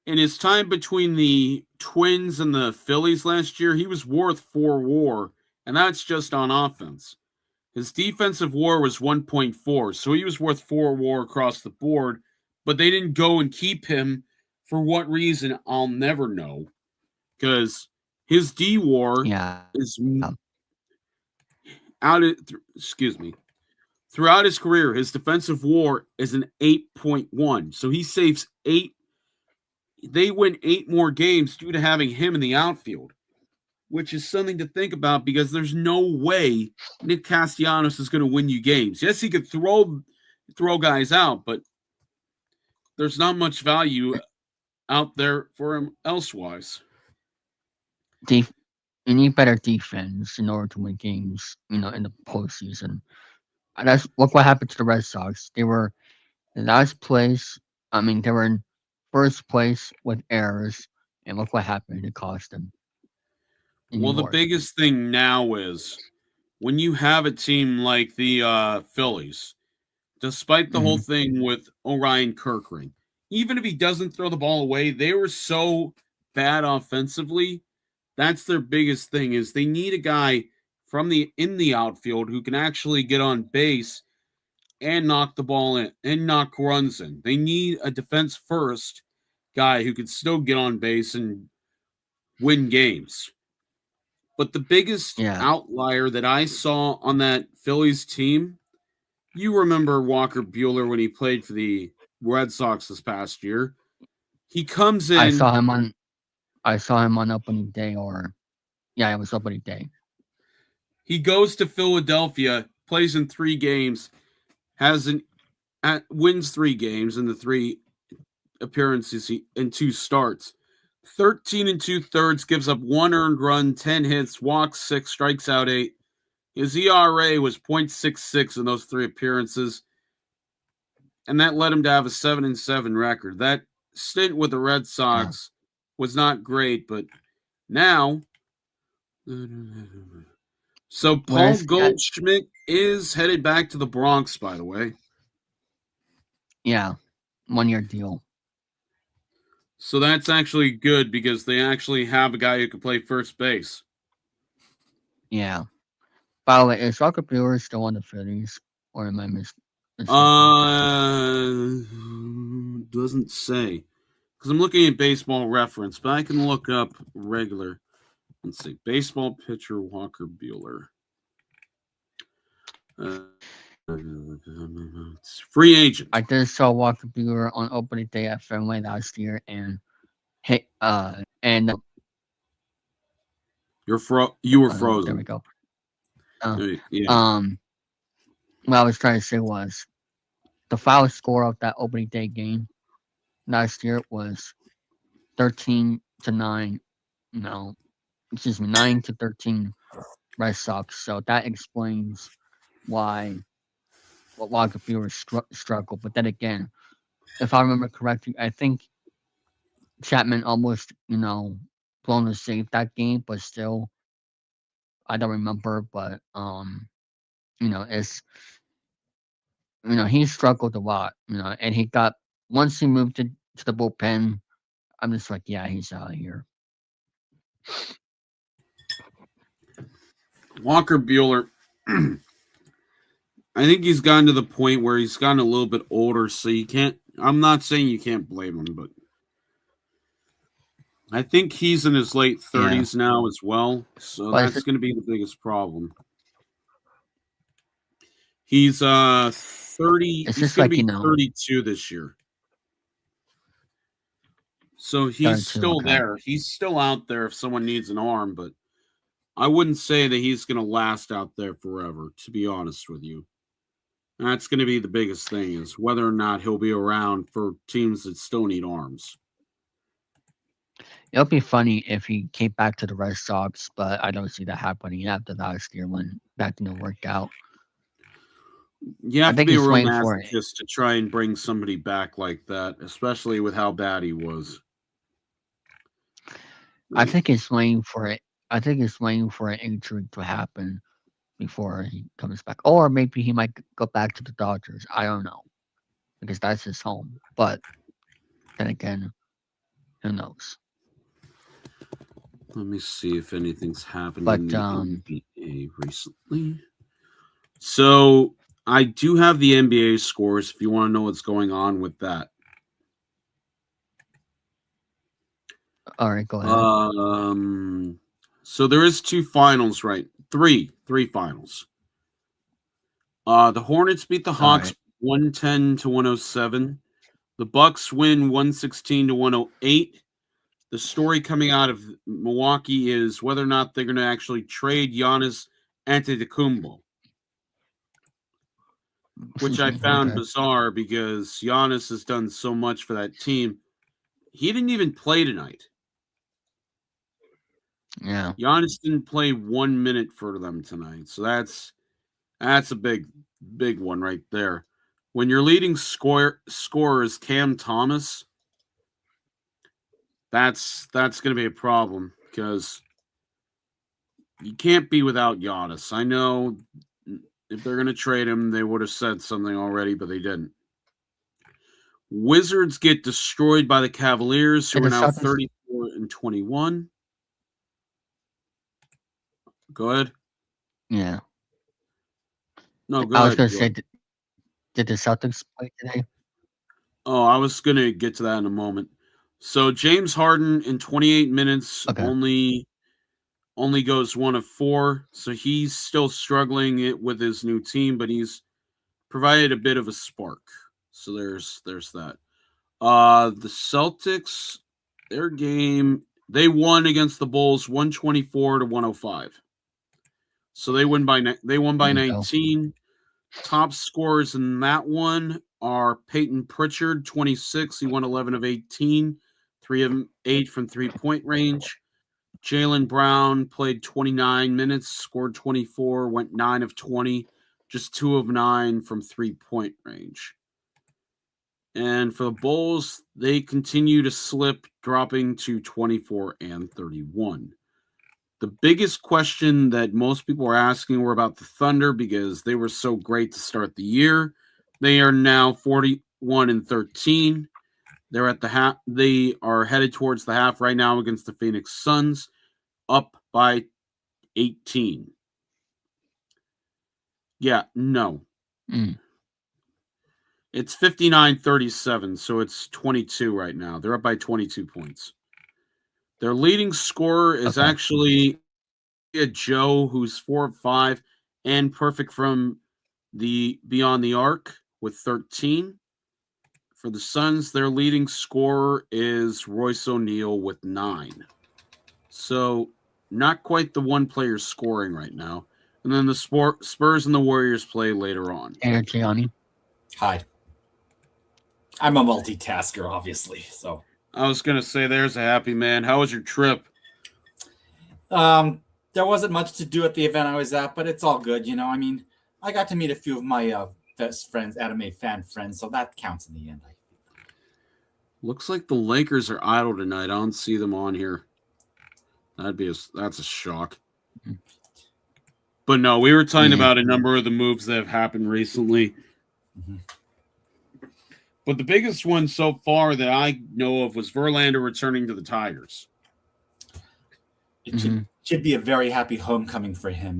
in his time between the Twins and the Phillies last year, he was worth 4 WAR, and that's just on offense. His defensive WAR was 1.4, so he was worth 4 WAR across the board, but they didn't go and keep him for what reason I'll never know, because his D WAR Yeah. is out of, excuse me, throughout his career, his defensive WAR is an 8.1. So he saves 8. They win 8 more games due to having him in the outfield, which is something to think about because there's no way Nick Castellanos is going to win you games. Yes, he could throw guys out, but there's not much value out there for him elsewise. You need better defense in order to win games, in the postseason. And that's look what happened to the Red Sox. They were in last place. I mean, they were in first place with errors, and look what happened. It cost them in New Well, the York. biggest thing now is when you have a team like the Phillies, despite the whole Mhm. thing with Orion Kirkring, even if he doesn't throw the ball away, they were so bad offensively. That's their biggest thing is they need a guy from in the outfield who can actually get on base and knock the ball in and knock runs in. They need a defense first guy who can still get on base and win games. But the biggest outlier that I saw on that Phillies team, you remember Walker Buehler when he played for the Red Sox this past year. He comes in. I saw him on opening day, it was opening day. He goes to Philadelphia, plays in 3 games, wins 3 games in the 3 appearances in 2 starts. 13 2/3, gives up 1 earned run, 10 hits, walks 6, strikes out 8. His ERA was .66 in those 3 appearances, and that led him to have a 7-7 record. That stint with the Red Sox was not great, but now... So Paul Goldschmidt is headed back to the Bronx, by the way. Yeah, 1-year deal. So that's actually good because they actually have a guy who can play first base. Yeah. By the way, is Walker Buehler still on the Phillies? Or am I doesn't say. Because I'm looking at Baseball Reference, but I can look up regular. Let's see. Baseball pitcher Walker Buehler. It's free agent. I just saw Walker Buehler on opening day at Fenway last year, and you were frozen. There we go. Yeah. What I was trying to say was the final score of that opening day game last year was 13-9. No, 9-13 Red Sox. So that explains why Walker Buehler struggled. But then again, if I remember correctly, I think Chapman almost, blown to save that game, but still, I don't remember. But it's he struggled a lot, and he got once he moved to the bullpen, I'm just like, yeah, he's out of here. Walker Buehler, I think he's gotten to the point where he's gotten a little bit older, so you can't. I'm not saying you can't blame him, but I think he's in his late 30s now as well, so that's going to be the biggest problem. He's 30. He's going to be 32 this year. So he's still there. He's still out there if someone needs an arm, but I wouldn't say that he's going to last out there forever, to be honest with you. That's going to be the biggest thing, is whether or not he'll be around for teams that still need arms. It'll be funny if he came back to the Red Sox, but I don't see that happening after last year when that didn't work out. You have to be a real masochist to try and bring somebody back like that, especially with how bad he was. I think he's waiting for it. I think he's waiting for an injury to happen before he comes back. Or maybe he might go back to the Dodgers. I don't know. Because that's his home. But then again, who knows? Let me see if anything's happened in the NBA recently. So I do have the NBA scores if you want to know what's going on with that. All right, go ahead. So there is 2 finals, right? Three finals. The Hornets beat the Hawks 110-107. The Bucks win 116-108. The story coming out of Milwaukee is whether or not they're going to actually trade Giannis Antetokounmpo, which I found bizarre because Giannis has done so much for that team. He didn't even play tonight. Yeah. Giannis didn't play 1 minute for them tonight. So that's a big one right there. When your leading scorer is Cam Thomas, that's going to be a problem because you can't be without Giannis. I know if they're going to trade him, they would have said something already, but they didn't. Wizards get destroyed by the Cavaliers, who are now 34-21. Go ahead. Yeah. No, go ahead. I ahead. was going to say, did the Celtics play today? Oh, I was going to get to that in a moment. So James Harden in 28 minutes only only goes 1 of 4, so he's still struggling with his new team, but he's provided a bit of a spark. So there's that. The Celtics, their game, they won against the Bulls 124 to 105. So they won by 19. Top scorers in that one are Peyton Pritchard, 26. He won 11 of 18, 3 of 8 from three-point range. Jaylen Brown played 29 minutes, scored 24, went 9 of 20, just 2 of 9 from three-point range. And for the Bulls, they continue to slip, dropping to 24 and 31. The biggest question that most people are asking were about the Thunder because they were so great to start the year. They are now 41 and 13. They're at the half. They are headed towards the half right now against the Phoenix Suns, up by 18. Yeah, no. It's 59-37, so it's 22 right now. They're up by 22 points. Their leading scorer is actually Joe, who's 4 of 5 and perfect from the beyond the arc with 13. For the Suns, their leading scorer is Royce O'Neal with 9. So not quite the one player scoring right now. And then the Spurs and the Warriors play later on. And Gianni. Hi. I'm a multitasker, obviously. So I was going to say, there's a happy man. How was your trip? There wasn't much to do at the event I was at, but it's all good. I mean, I got to meet a few of my best friends, anime fan friends, so that counts in the end. Looks like the Lakers are idle tonight. I don't see them on here. That's a shock. But no, we were talking about a number of the moves that have happened recently. But the biggest one so far that I know of was Verlander returning to the Tigers. It should be a very happy homecoming for him,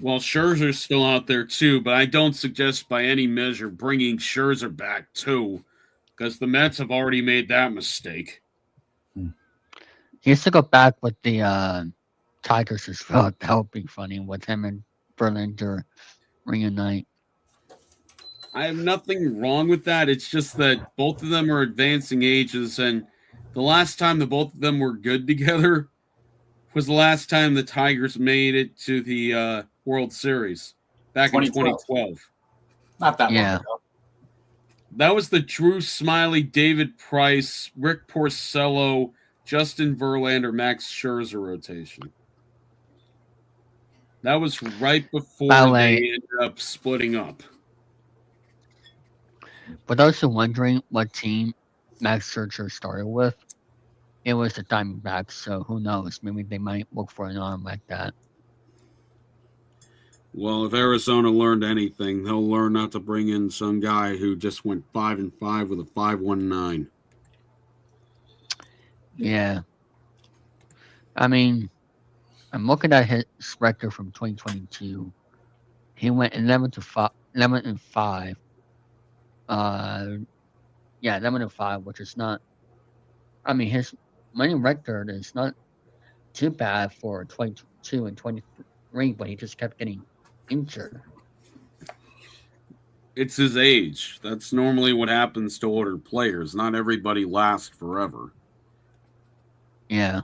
Well, Scherzer's still out there too, but I don't suggest by any measure bringing Scherzer back too, because the Mets have already made that mistake. He used to go back with the Tigers as well. That would be funny with him and Verlander reunite. I have nothing wrong with that. It's just that both of them are advancing ages, and the last time the both of them were good together was the last time the Tigers made it to the World Series back in 2012. Not that long ago. That was the Drew Smiley, David Price, Rick Porcello, Justin Verlander, Max Scherzer rotation. That was right before they ended up splitting up. For those who are wondering what team Max Scherzer started with, it was the Diamondbacks, so who knows? Maybe they might look for an arm like that. Well, if Arizona learned anything, they'll learn not to bring in some guy who just went 5-5 with a 5.19. Yeah. I mean, I'm looking at his record from 2022. He went 11-5. 11-5, which is not. I mean, his winning record is not too bad for 22 and 23, but he just kept getting injured. It's his age. That's normally what happens to older players. Not everybody lasts forever. Yeah.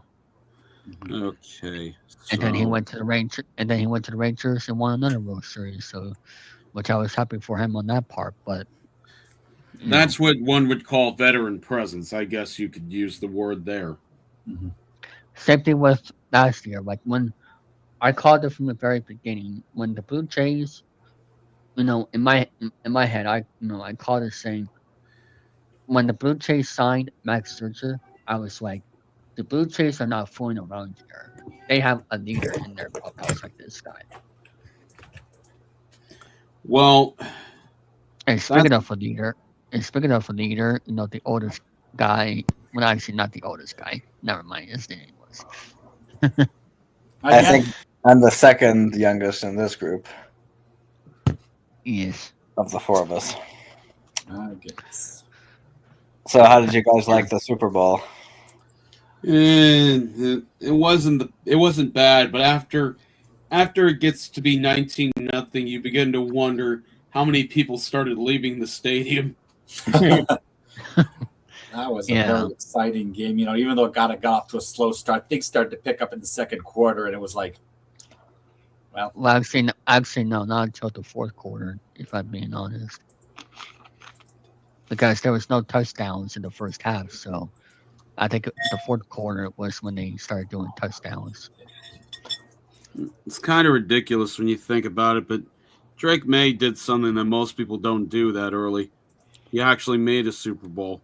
Okay. And then he went to the Rangers. And then he went to the Rangers and won another World Series. So, which I was happy for him on that part. But that's what one would call veteran presence. I guess you could use the word there. Same thing with last year. Like when I called it from the very beginning, when the Blue Jays, in my head, I called it saying, when the Blue Jays signed Max Scherzer, I was like, the Blue Jays are not fooling around here. They have a leader in their clubhouse like this guy. Well, and speaking of a leader, the oldest guy. Well, actually, not the oldest guy. Never mind. His name was. I think I'm the second youngest in this group. Yes. Of the four of us. I guess. So, how did you guys like the Super Bowl? And it wasn't bad, but after it gets to be 19-0, you begin to wonder how many people started leaving the stadium. That was a Yeah. very exciting game. Even though it got off to a slow start, things started to pick up in the second quarter, and it was like, well, actually, no, not until the fourth quarter, if I'm being honest. Because there was no touchdowns in the first half, so I think the fourth quarter was when they started doing touchdowns. It's kind of ridiculous when you think about it, but Drake May did something that most people don't do that early. He actually made a Super Bowl.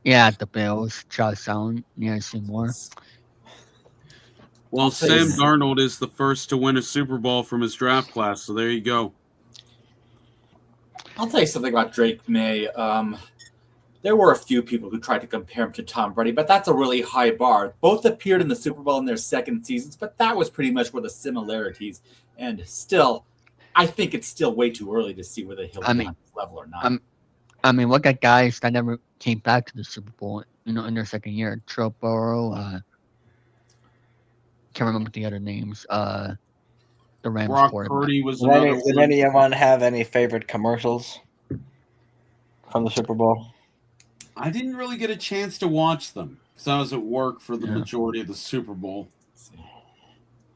Yeah, the Bills, Josh Allen, Seymour. Well, Sam Darnold is the first to win a Super Bowl from his draft class, so there you go. I'll tell you something about Drake May. There were a few people who tried to compare him to Tom Brady, but that's a really high bar. Both appeared in the Super Bowl in their second seasons, but that was pretty much where the similarities. And still, I think it's still way too early to see whether he'll be on this level or not. Look at guys that never came back to the Super Bowl, in their second year. Joe Burrow, can't remember the other names. The Rams Brock quarterback. Purdy was another Did anyone have any favorite commercials from the Super Bowl? I didn't really get a chance to watch them because I was at work for the Yeah. majority of the Super Bowl.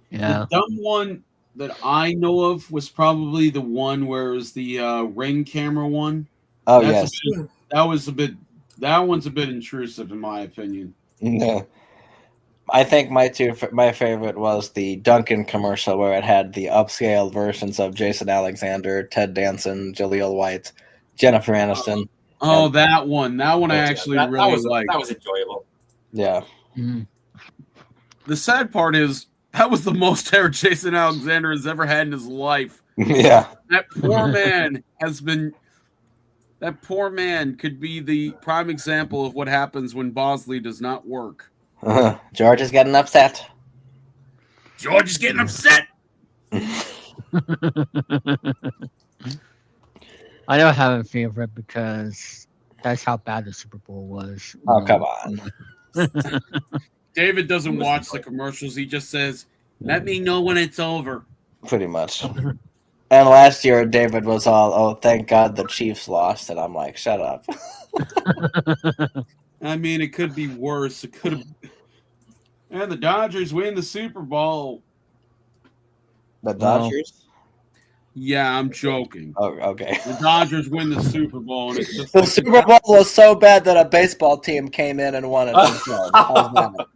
Yeah. The dumb one that I know of was probably the one where it was the ring camera one. Oh, That's yes. that one's a bit intrusive in my opinion. No. I think my favorite was the Dunkin' commercial where it had the upscale versions of Jason Alexander, Ted Danson, Jaleel White, Jennifer Aniston. Oh, that one. That one I actually really liked. That was enjoyable. Yeah. Mhm. The sad part is that was the most hair Jason Alexander has ever had in his life. Yeah. That poor man that poor man could be the prime example of what happens when Bosley does not work. George is getting upset. George is getting upset. I don't have a favorite because that's how bad the Super Bowl was. Oh, come on. David doesn't watch the commercials. He just says, "Let me know when it's over." Pretty much. And last year, David was all, "Oh, thank God the Chiefs lost." And I'm like, shut up. I mean, it could be worse. It could have. And the Dodgers win the Super Bowl. The Dodgers? Yeah, I'm joking. Oh, okay. The Dodgers win the Super Bowl, and it's just The like, Super Bowl was so bad that a baseball team came in and won it instead. How's that?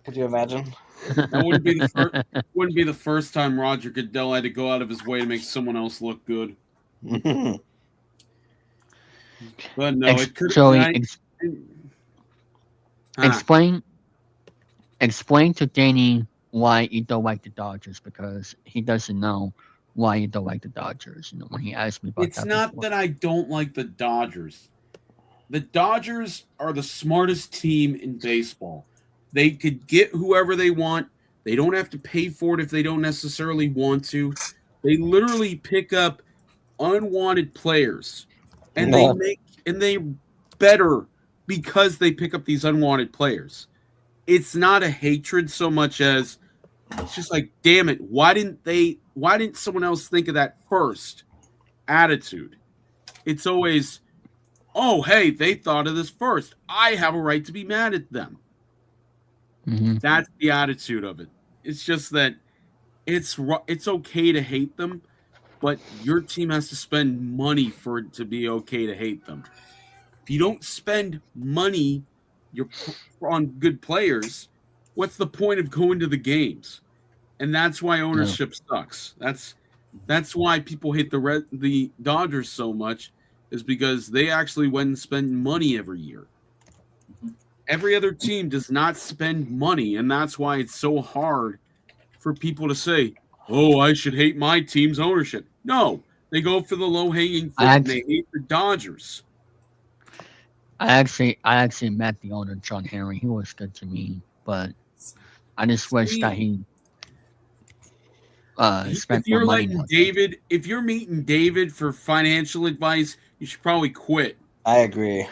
Could you imagine? that wouldn't be the first time Roger Goodell had to go out of his way to make someone else look good. But no, it could have. Explain to Danny why you don't like the Dodgers, because he doesn't know why you don't like the Dodgers. When he asked me about It's that not before. that I don't like the Dodgers. The Dodgers are the smartest team in baseball. They could get whoever they want. They don't have to pay for it if they don't necessarily want to. They literally pick up unwanted players, and they better because they pick up these unwanted players. It's not a hatred so much as it's just like, damn it, why didn't someone else think of that first? Attitude. It's always, oh, hey, they thought of this first. I have a right to be mad at them. Mhm. That's the attitude of it. It's just that it's okay to hate them, but your team has to spend money for it to be okay to hate them. If you don't spend money on good players, what's the point of going to the games? And that's why ownership sucks. That's why people hate the Dodgers so much, is because they actually went and spend money every year. Every other team does not spend money, and that's why it's so hard for people to say, "Oh, I should hate my team's ownership." No, they go for the low-hanging fruit, and they hate the Dodgers. I actually met the owner, John Henry. He was good to me, but I just wish that he spent more money. If you're meeting David for financial advice, you should probably quit. I agree.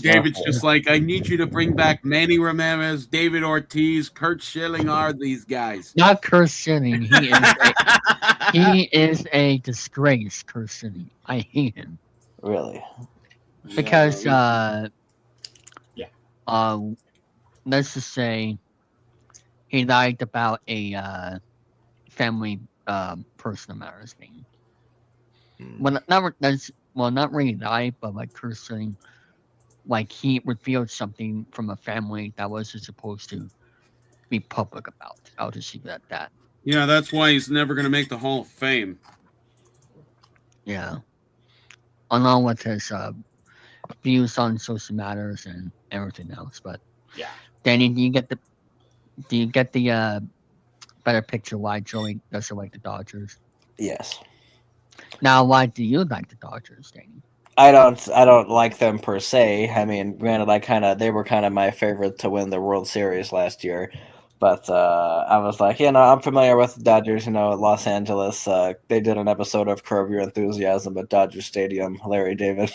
David's just like, I need you to bring back Manny Ramirez, David Ortiz, Kurt Schilling. Are these guys? Not Kurt Schilling. He is a disgrace, Kurt Schilling. I hate him. Really? Because Yeah. Let's just say he lied about a family personal matters thing. Well, not really lied, but like Kurt Schilling, like he revealed something from a family that wasn't supposed to be public about. I'll just leave it at that. Yeah, that's why he's never going to make the Hall of Fame. Yeah. Along with his views on social matters and everything else. But Yeah. Danny, do you get the better picture why Joey doesn't like the Dodgers? Yes. Now, why do you like the Dodgers, Danny? I don't like them per se. I mean, granted, they were kind of my favorite to win the World Series last year, but I was like, I'm familiar with the Dodgers. Los Angeles. They did an episode of Curb Your Enthusiasm at Dodger Stadium. Larry David.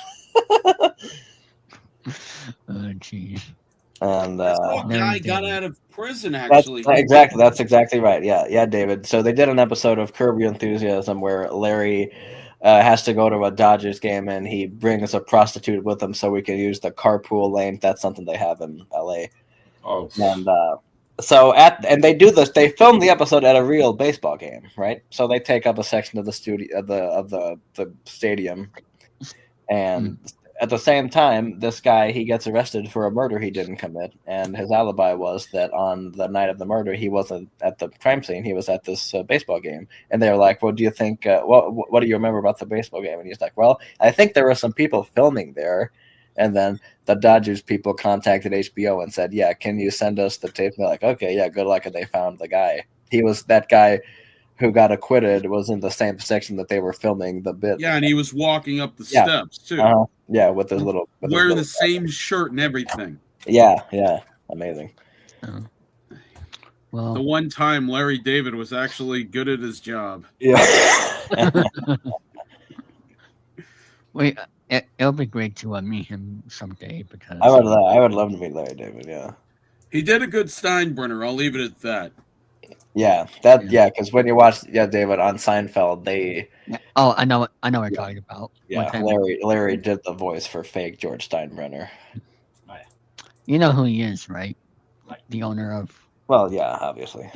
Oh, geez. And guy got out of prison. Actually, that's exactly right. Yeah, David. So they did an episode of Curb Your Enthusiasm where Larry has to go to a Dodgers game and he brings a prostitute with him so we can use the carpool lane. That's something they have in LA. Oh. And and they do this. They film the episode at a real baseball game, right? So they take up a section of the studio of the stadium, and at the same time, this guy, he gets arrested for a murder he didn't commit, and his alibi was that on the night of the murder, he wasn't at the crime scene. He was at this baseball game. And they were like, well, do you think, what do you remember about the baseball game? And he's like, well, I think there were some people filming there. And then the Dodgers people contacted HBO and said, yeah, can you send us the tape? And they're like, okay, yeah, good luck. And they found the guy. That guy who got acquitted was in the same section that they were filming the bit. Yeah, and he was walking up the steps too. Yeah, with his little wearing the same shirt and everything. Yeah, amazing. Well, the one time Larry David was actually good at his job. Yeah. Wait, it'll be great to meet him someday because I would love to meet Larry David. Yeah, he did a good Steinbrenner. I'll leave it at that. Yeah, because when you watch David on Seinfeld, they I know what you're talking about. Yeah, Larry did the voice for fake George Steinbrenner. You know who he is, right? The owner of obviously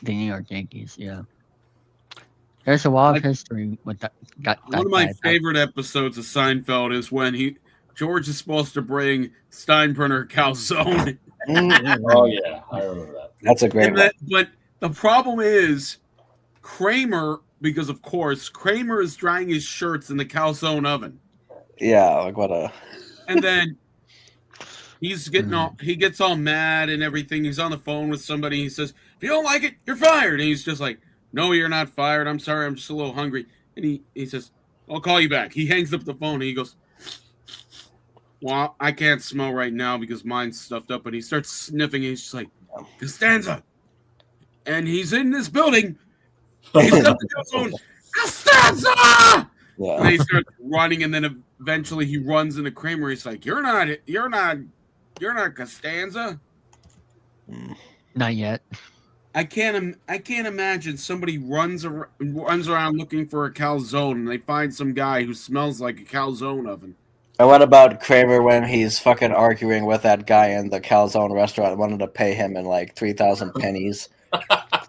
the New York Yankees. Yeah, there's a lot of history with that. One of my favorite episodes of Seinfeld is when George is supposed to bring Steinbrenner calzone. Oh yeah, I remember that. That's a great one. But the problem is Kramer, because of course Kramer is drying his shirts in the calzone oven. Yeah, like what a. And then he's he gets all mad and everything. He's on the phone with somebody. He says, "If you don't like it, you're fired." And he's just like, "No, you're not fired. I'm sorry. I'm just a little hungry." And he says, "I'll call you back." He hangs up the phone and he goes, "Well, I can't smell right now because mine's stuffed up." And he starts sniffing and he's just like, "Costanza." And he's in this building. He's got the calzone. Costanza! Yeah. And he starts running, and then eventually he runs into Kramer. He's like, "You're not Costanza." Not yet. I can't imagine somebody runs around looking for a calzone, and they find some guy who smells like a calzone oven. And what about Kramer when he's fucking arguing with that guy in the calzone restaurant, wanted to pay him in like 3,000 pennies?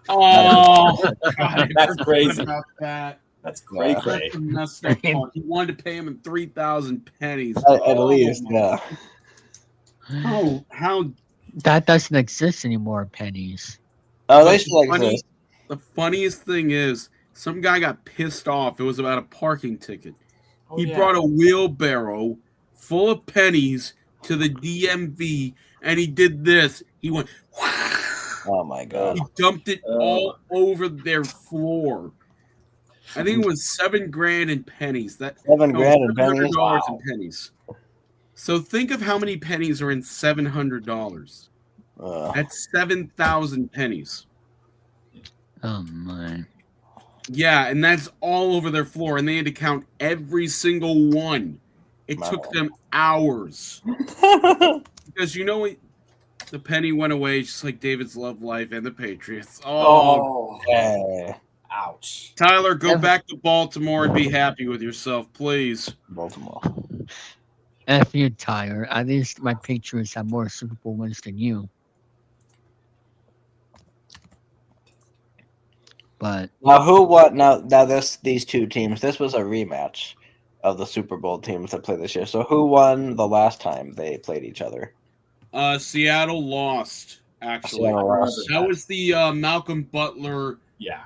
Oh, God, That's crazy. About that. That's crazy. He wanted to pay him in 3,000 pennies. At least, yeah. How that doesn't exist anymore, pennies. Oh, they still exist. The funniest thing is, some guy got pissed off. It was about a parking ticket. He brought a wheelbarrow full of pennies to the DMV, and he did this. He went, oh my God. He dumped it all over their floor. I think it was $7,000 in pennies. $7,000 in pennies? Wow. In pennies. So think of how many pennies are in $700. That's 7,000 pennies. Oh my. Yeah, and that's all over their floor, and they had to count every single one. It took them hours because you know what? The penny went away just like David's love life and the Patriots. Oh, Yeah. Ouch. Tyler, go Ev- back to Baltimore and be happy with yourself, please. Baltimore. F you, Tyler. At least my Patriots have more Super Bowl wins than you. But Now who won? Now these two teams. This was a rematch of the Super Bowl teams that played this year. So who won the last time they played each other? Seattle lost, actually. Seattle lost. That was the Malcolm Butler. Yeah.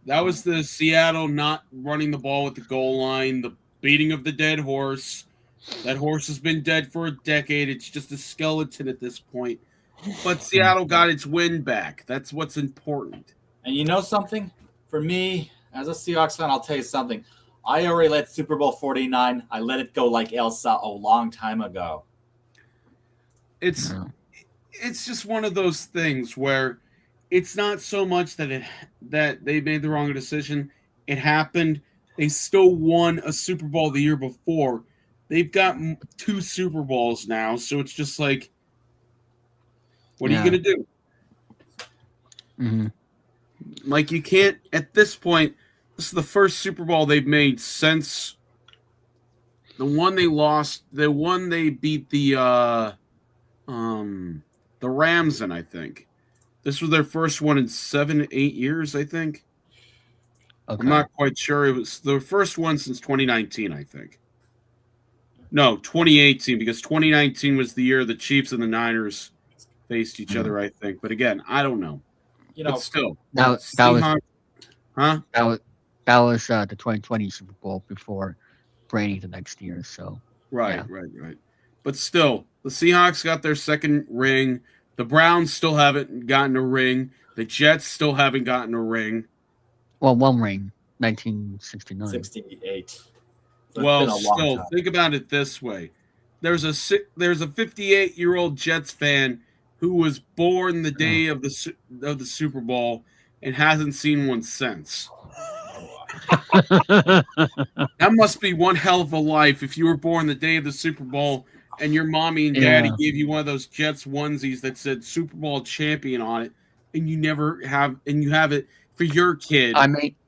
That was the Seattle not running the ball at the goal line, the beating of the dead horse. That horse has been dead for a decade. It's just a skeleton at this point. But Seattle got its win back. That's what's important. And you know something? For me, as a Seahawks fan, I'll tell you something. I already let Super Bowl 49. I let it go like Elsa a long time ago. It's just one of those things where it's not so much that they made the wrong decision. It happened. They still won a Super Bowl the year before. They've got 2 Super Bowls now, so it's just like, what are you going to do? mm-hmm. Like, you can't, at this point, this is the first Super Bowl they've made since the one they lost, the one they beat the Rams in, I think. This was their first one in 7, 8 years, I think. Okay. I'm not quite sure. It was the first one since 2019, I think. No, 2018, because 2019 was the year the Chiefs and the Niners faced each other, I think. But again, I don't know. You know, But still, that was huh? that was the 2020 Super Bowl before Brady the next year. So Right. But still, the Seahawks got their second ring. The Browns still haven't gotten a ring. The Jets still haven't gotten a ring. well, one ring, 1969. 68. So it's Well, been a long still, time. think about it this way: there's a 58-year-old Jets fan who was born the day of the Super Bowl and hasn't seen one since. That must be one hell of a life if you were born the day of the Super Bowl and your mommy and daddy gave you one of those Jets onesies that said Super Bowl champion on it, and you have it for your kid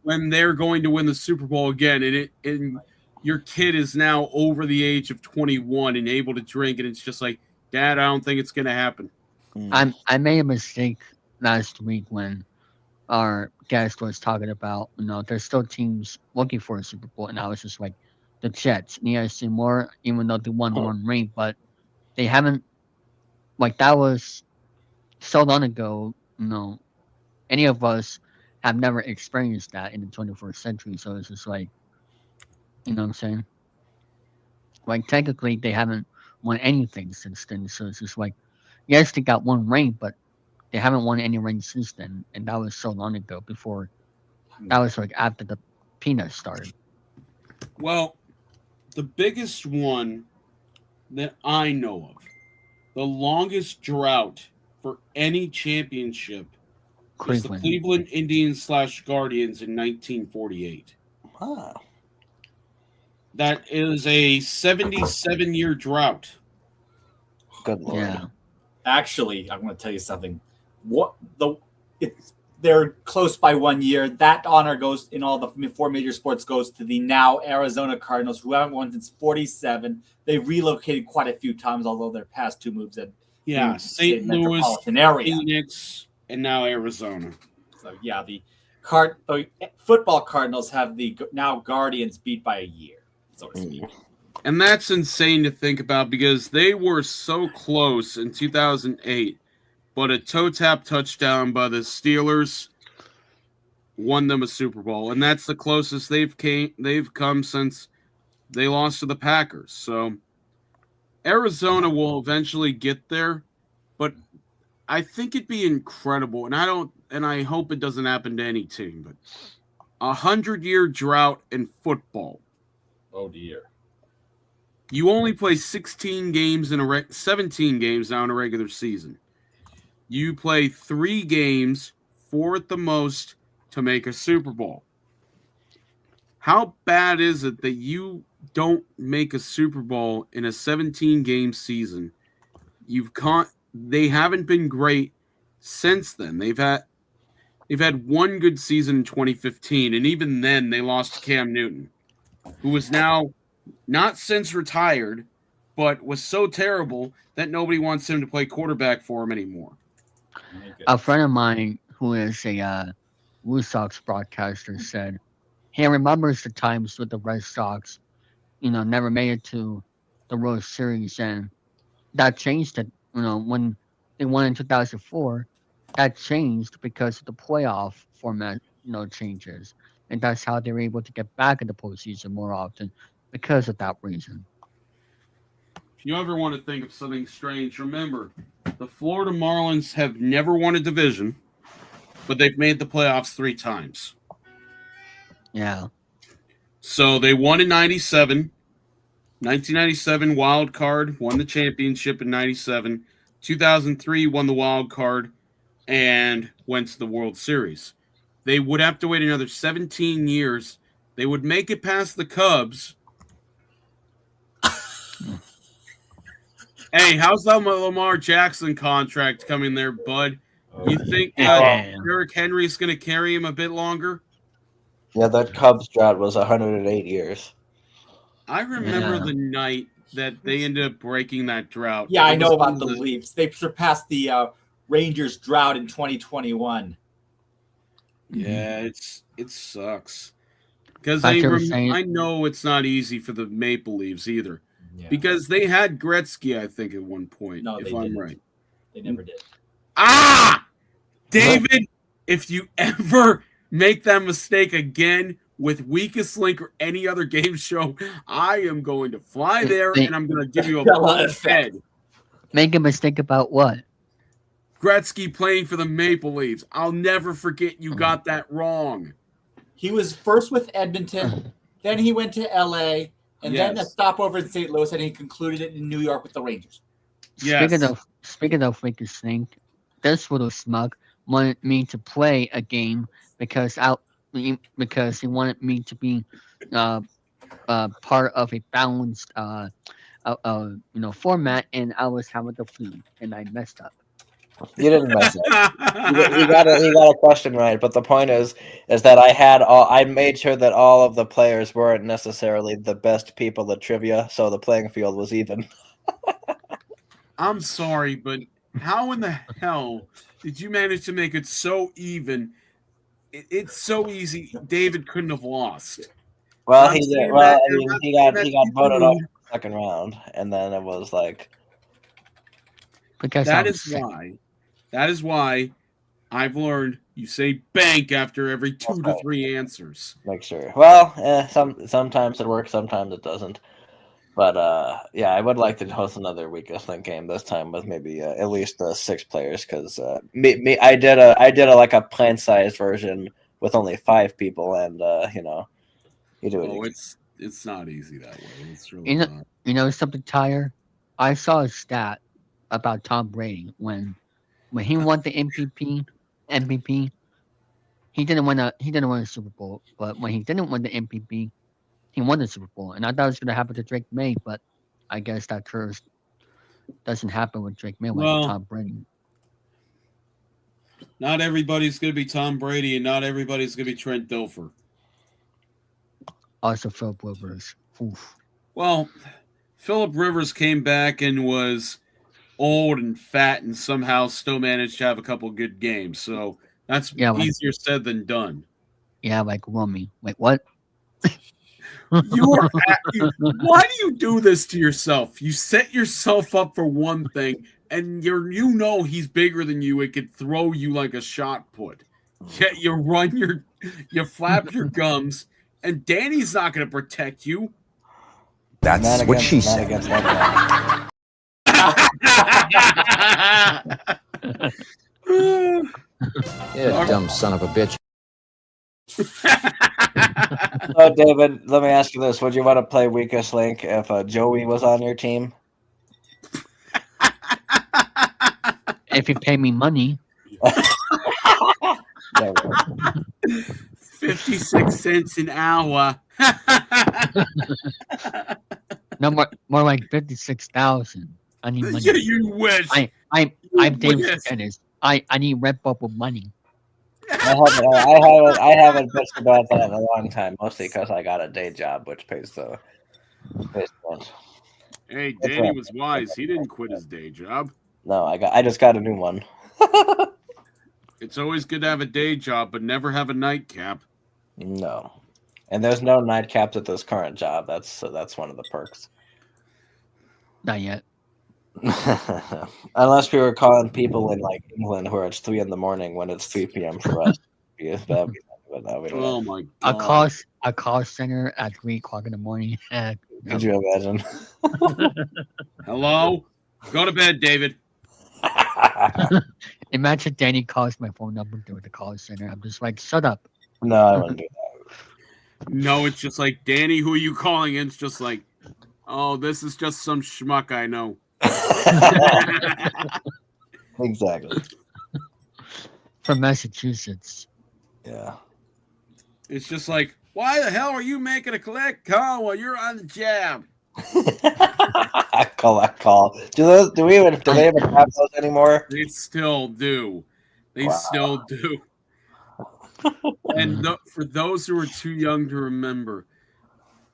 when they're going to win the Super Bowl again, and your kid is now over the age of 21 and able to drink, and it's just like, Dad, I don't think it's going to happen. I made a mistake last week when our guest was talking about, there's still teams looking for a Super Bowl, and I was just like, the Jets, and I see more, even though they won one ring, but they haven't, like, that was so long ago, any of us have never experienced that in the 21st century, so it's just like, you know what I'm saying? Like, technically, they haven't won anything since then, so it's just like, yes, they got one ring, but they haven't won any rings since then, and that was so long ago before, that was like after the Peanuts started. Well, the biggest one that I know of, the longest drought for any championship was the Cleveland Indians / Guardians in 1948. Wow. That is a 77-year drought. Good Lord. Yeah. Actually, I'm going to tell you something. They're close by 1 year. That honor goes in all the 4 major sports goes to the now Arizona Cardinals, who haven't won since 47. They relocated quite a few times, although their past 2 moves had St. Louis, Phoenix, and now Arizona. So yeah, the football Cardinals have the now Guardians beat by a year, so to speak. And that's insane to think about because they were so close in 2008, but a toe tap touchdown by the Steelers won them a Super Bowl, and that's the closest they've come since they lost to the Packers. So Arizona will eventually get there, but I think it'd be incredible, and I hope it doesn't happen to any team, but 100-year drought in football. Oh dear. You only play 17 games now in a regular season. You play 3 games, 4 at the most, to make a Super Bowl. How bad is it that you don't make a Super Bowl in a 17-game season? They haven't been great since then. They've had one good season in 2015, and even then they lost to Cam Newton, who is now not since retired, but was so terrible that nobody wants him to play quarterback for him anymore. A friend of mine who is a Blue Sox broadcaster said he remembers the times with the Red Sox, never made it to the World Series, and that changed it. When they won in 2004, that changed because of the playoff format, changes, and that's how they were able to get back in the postseason more often because of that reason. If you ever want to think of something strange, remember the Florida Marlins have never won a division, but they've made the playoffs 3 times. Yeah. So they won in 97. 1997 wild card, won the championship in 97. 2003 won the wild card and went to the World Series. They would have to wait another 17 years. They would make it past the Cubs. Hey, how's that Lamar Jackson contract coming there, bud? You think Derrick Henry's going to carry him a bit longer? Yeah, that Cubs drought was 108 years. I remember the night that they ended up breaking that drought. Yeah, I know about the Leafs. They surpassed the Rangers drought in 2021. Yeah, it sucks. Because I know it's not easy for the Maple Leafs either. Yeah. Because they had Gretzky, I think, at one point, if I'm right. They never did. David, if you ever make that mistake again with Weakest Link or any other game show, I am going to fly there and I'm going to give you a blow head. Make a mistake about what? Gretzky playing for the Maple Leafs. I'll never forget you got that wrong. He was first with Edmonton, then he went to L.A., and then a stopover in St. Louis, and he concluded it in New York with the Rangers. Yes. Speaking of Weakest Link, this little smug wanted me to play a game because he wanted me to be part of a balanced format, and I was having the flu, and I messed up. You didn't mess up. You got a question right, but the point is that I made sure that all of the players weren't necessarily the best people at trivia, so the playing field was even. I'm sorry, but how in the hell did you manage to make it so even? It's so easy. David couldn't have lost. Well, he did. Well, he got voted off in the second round, and then it was like. Because that is why I've learned you say bank after every 2 to 3 answers. Make sure. Well, sometimes it works, sometimes it doesn't. But I would like to host another Weakest Link game this time with maybe at least 6 players, because I did a pint-sized version with only 5 people, and you do it. Oh, it's not easy that way. It's really not. You know something, Tyre? I saw a stat about Tom Brady when he won the MVP. He didn't win a Super Bowl, but when he didn't win the MVP, he won the Super Bowl. And I thought it was going to happen to Drake May, but I guess that curse doesn't happen with Drake May like Tom Brady. Not everybody's going to be Tom Brady, and not everybody's going to be Trent Dilfer. Also, Philip Rivers. Oof. Well, Philip Rivers came back and was old and fat and somehow still managed to have a couple good games. So that's easier said than done. Yeah, like Rummy. Wait, what? Why do you do this to yourself? You set yourself up for one thing, and he's bigger than you. It could throw you like a shot put. Yet you flap your gums, and Danny's not going to protect you. That's what she said. Yeah, dumb son of a bitch. So, David, let me ask you this. Would you want to play Weakest Link if Joey was on your team? If you pay me money. 56 cents an hour. No, more like 56,000. I need money. You wish. I'm You Dave wish. Dennis. I need Redbubble money. I haven't bitched about that in a long time, mostly because I got a day job, which pays the rent. Hey, Danny was wise. He didn't quit his day job. No, I just got a new one. It's always good to have a day job, but never have a nightcap. No, and there's no nightcaps at this current job. That's one of the perks. Not yet. Unless we were calling people in like England where it's 3 a.m. when it's 3 p.m. for us. But no, we don't Oh have. my god! A call center at 3 o'clock in the morning. Could you imagine? Hello? Go to bed, David. Imagine Danny calls my phone number through the call center. I'm just like, shut up. No, I wouldn't do that. No, it's just like, Danny, who are you calling? And it's just like, oh, this is just some schmuck I know. Exactly. From Massachusetts. Yeah. It's just like, why the hell are you making a collect call while you're on the job? Collect call. Do they even have those anymore? They still do. They still do. And for those who are too young to remember,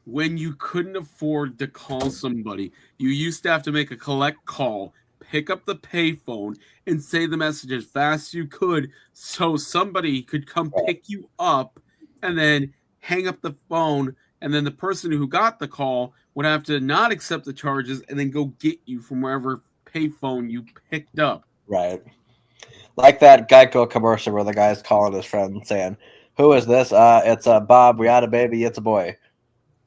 when you couldn't afford to call somebody, you used to have to make a collect call, pick up the payphone, and say the message as fast as you could so somebody could come pick you up and then hang up the phone, and then the person who got the call would have to not accept the charges and then go get you from wherever payphone you picked up. Right. Like that Geico commercial where the guy's calling his friend saying, "Who is this? It's Bob. We had a baby. It's a boy."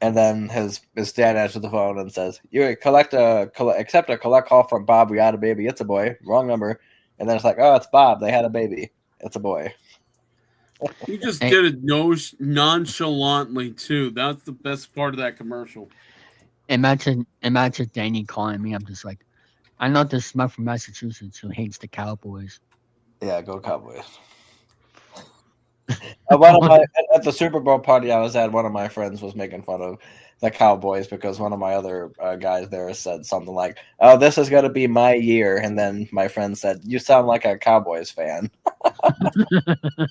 And then his dad answers the phone and says, "You accept a collect call from Bob. We had a baby. It's a boy. Wrong number." And then it's like, "Oh, it's Bob. They had a baby. It's a boy." You just did it nonchalantly too. That's the best part of that commercial. Imagine Danny calling me. I'm just like, I know this smart from Massachusetts who hates the Cowboys. Yeah, go Cowboys. At the Super Bowl party I was at, one of my friends was making fun of the Cowboys because one of my other guys there said something like, "Oh, this is going to be my year," and then my friend said, "You sound like a Cowboys fan."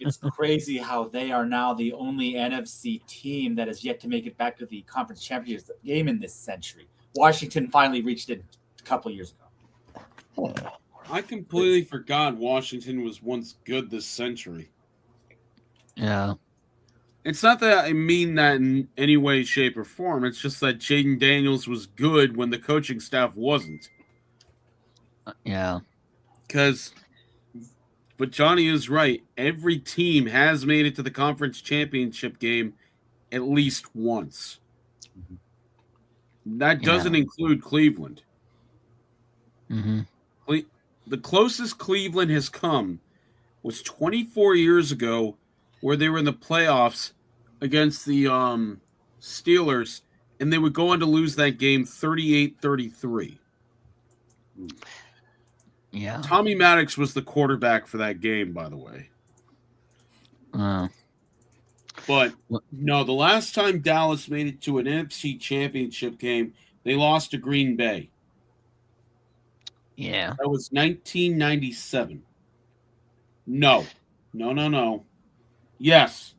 It's crazy how they are now the only NFC team that has yet to make it back to the conference championship game in this century. Washington finally reached it a couple years ago. I completely forgot Washington was once good this century. Yeah. It's not that I mean that in any way, shape, or form. It's just that Jaden Daniels was good when the coaching staff wasn't. Yeah. But Johnny is right. Every team has made it to the conference championship game at least once. That doesn't include Cleveland. Mm-hmm. The closest Cleveland has come was 24 years ago, where they were in the playoffs against the Steelers, and they would go on to lose that game 38-33. Yeah. Tommy Maddox was the quarterback for that game, by the way. But no, the last time Dallas made it to an NFC championship game, they lost to Green Bay. Yeah. That was 1997. No. Yes,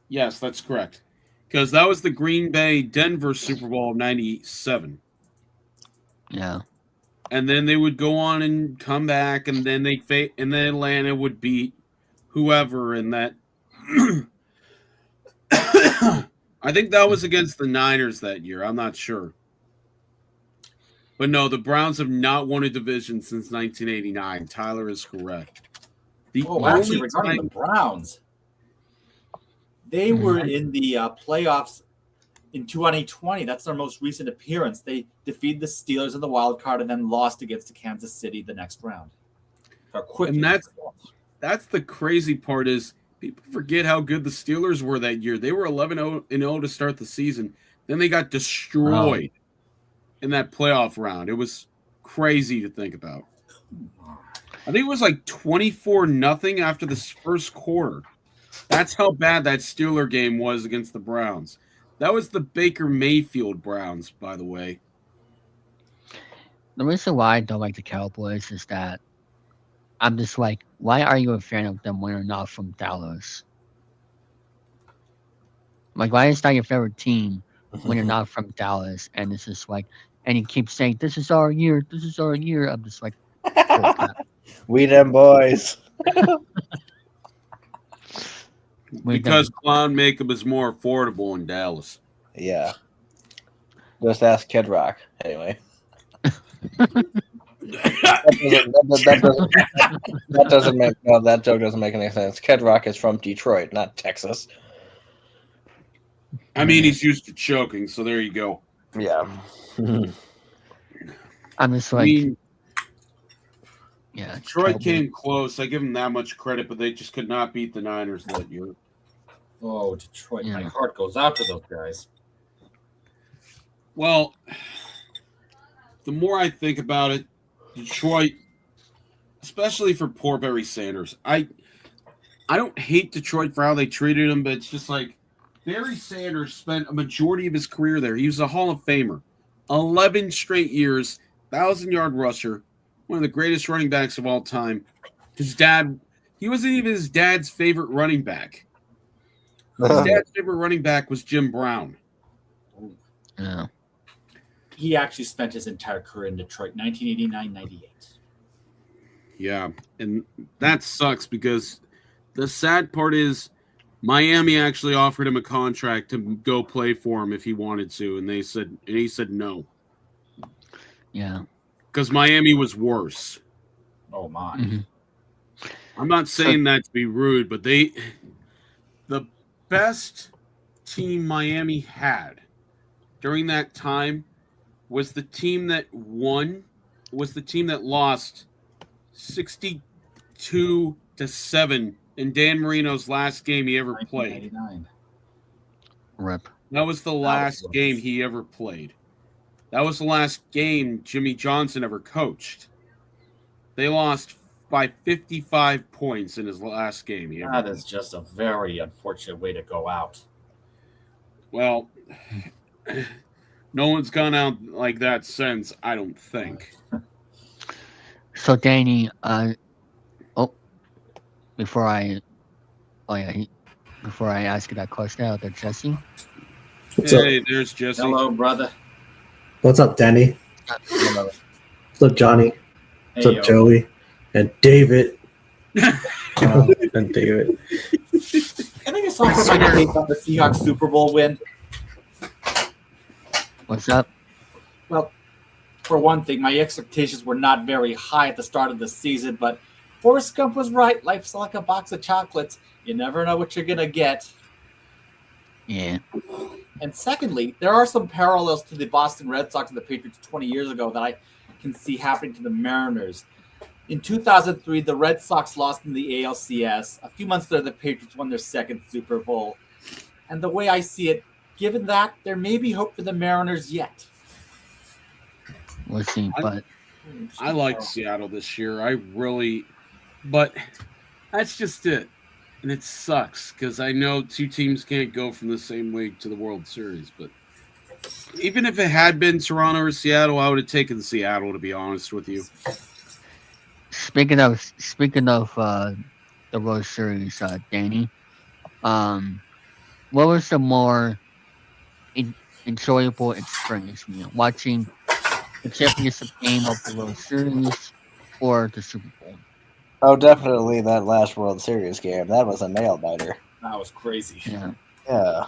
that's correct. Because that was the Green Bay-Denver Super Bowl of 97. Yeah. And then they would go on and come back, and then and then Atlanta would beat whoever in that. I think that was against the Niners that year. I'm not sure. But no, the Browns have not won a division since 1989. Tyler is correct. Actually, regarding the Browns, they were in the playoffs in 2020. That's their most recent appearance. They defeated the Steelers in the wild card and then lost against Kansas City the next round. And that's the crazy part is people forget how good the Steelers were that year. They were 11-0 to start the season. Then they got destroyed in that playoff round. It was crazy to think about. I think it was like 24-0 after this first quarter. That's how bad that Steeler game was against the Browns. That was the Baker Mayfield Browns, by the way. The reason why I don't like the Cowboys is that I'm just like, why are you a fan of them when you're not from Dallas? Like, why is that your favorite team when you're not from Dallas? And it's just like, and you keep saying, "This is our year. This is our year." I'm just like, bullcrap. We them boys. Because Clown Makeup is more affordable in Dallas. Yeah. Just ask Kid Rock. Anyway. That doesn't make that joke doesn't make any sense. Kid Rock is from Detroit, not Texas. I mean, he's used to choking, so there you go. Yeah. I'm just like, yeah. Detroit came close. I give them that much credit, but they just could not beat the Niners that year. Oh, Detroit. My Yeah. heart goes out to those guys. Well, the more I think about it, Detroit, especially for poor Barry Sanders, I don't hate Detroit for how they treated him, but it's just like Barry Sanders spent a majority of his career there. He was a Hall of Famer. 11 straight years, 1,000-yard rusher, one of the greatest running backs of all time. His dad, he wasn't even his dad's favorite running back. His dad's favorite running back was Jim Brown. Yeah. He actually spent his entire career in Detroit, 1989-98. Yeah, and that sucks because the sad part is Miami actually offered him a contract to go play for him if he wanted to, and he said no. Yeah. Because Miami was worse. Oh, my. Mm-hmm. I'm not saying that to be rude, but the best team Miami had during that time was the team that won, was the team that lost 62-7 in Dan Marino's last game he ever played. 1999. Rip. That was the last game he ever played. That was the last game Jimmy Johnson ever coached. They lost by 55 points in his last game. That is just a very unfortunate way to go out. Well, no one's gone out like that since, I don't think. So Danny, before I ask you that question out there, Jesse. Hey, there's Jesse. Hello, brother. What's up, Danny? What's up, Johnny? What's Hey, up, Joey? And David. And David. Can I just offer my take on the Seahawks Super Bowl win? What's up? Well, for one thing, my expectations were not very high at the start of the season, but Forrest Gump was right. Life's like a box of chocolates. You never know what you're going to get. Yeah. And secondly, there are some parallels to the Boston Red Sox and the Patriots 20 years ago that I can see happening to the Mariners. In 2003, the Red Sox lost in the ALCS. A few months later, the Patriots won their second Super Bowl. And the way I see it, given that, there may be hope for the Mariners yet. We'll see, but I like Seattle this year. But that's just it. And it sucks because I know two teams can't go from the same league to the World Series. But even if it had been Toronto or Seattle, I would have taken Seattle, to be honest with you. speaking of the World Series, Danny, what was the more enjoyable experience for you, watching the championship game of the World Series or the Super Bowl? Oh, definitely that last World Series game. That was a nail biter. That was crazy. Yeah. Yeah.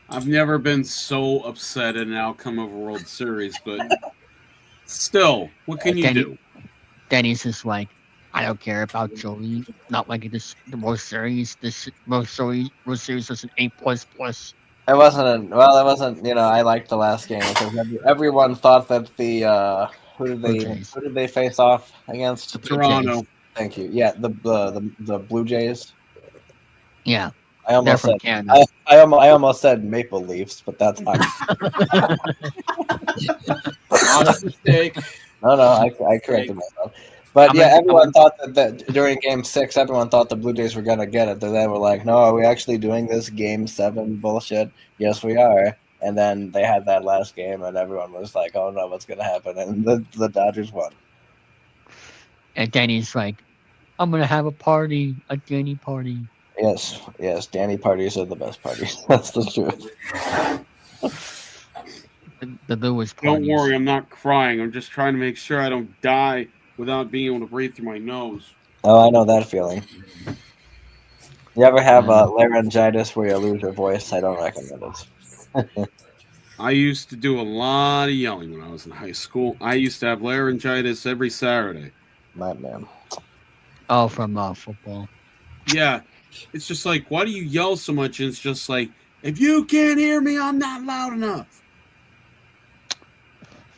I've never been so upset at an outcome of a World Series, but still, what can you do? Danny's just like, I don't care about Joey. Not like the World Series. This World Series was an A++. It wasn't. I liked the last game because everyone thought that the who did they face off against? Toronto. Thank you. Yeah, the Blue Jays. Yeah. I almost They're said from Canada. I almost said Maple Leafs, but that's not. Honest mistake. No, I corrected myself. But yeah, everyone thought that during Game 6, everyone thought the Blue Jays were going to get it. Then they were like, no, are we actually doing this Game 7 bullshit? Yes, we are. And then they had that last game, and everyone was like, oh no, what's going to happen? And the Dodgers won. And Danny's like, I'm going to have a party, a Danny party. Yes, Danny parties are the best parties. That's the truth. The Lewis Don't parties. worry, I'm not crying. I'm just trying to make sure I don't die without being able to breathe through my nose. Oh, I know that feeling. You ever have laryngitis where you lose your voice? I don't recommend it. I used to do a lot of yelling when I was in high school. I used to have laryngitis every Saturday. My man. Oh, from football. Yeah. It's just like, why do you yell so much? And it's just like, if you can't hear me, I'm not loud enough.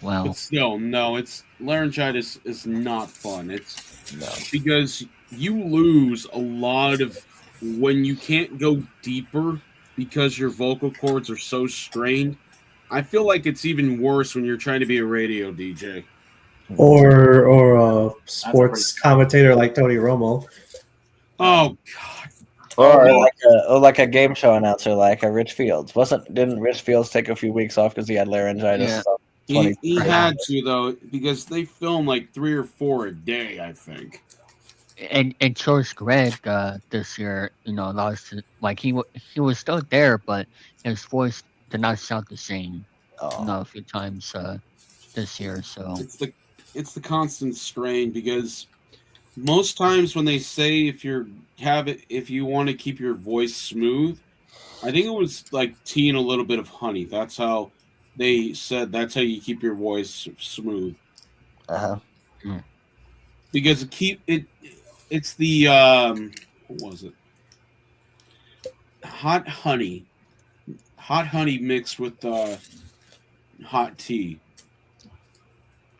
Wow. But still, no, laryngitis is not fun. It's because you lose a lot of when you can't go deeper because your vocal cords are so strained. I feel like it's even worse when you're trying to be a radio DJ. Or a sports commentator like Tony Romo. Oh God. Or like a game show announcer like a Rich Fields. Didn't Rich Fields take a few weeks off because he had laryngitis? Yeah. So He had to though, because they film like 3 or 4 a day, I think. And George Gregg this year, lost like he was still there, but his voice did not sound the same. A few times this year. So it's the constant strain, because most times when they say if you want to keep your voice smooth, I think it was like tea and a little bit of honey. That's how they said that's how you keep your voice smooth. Because it's the what was it? Hot honey mixed with hot tea.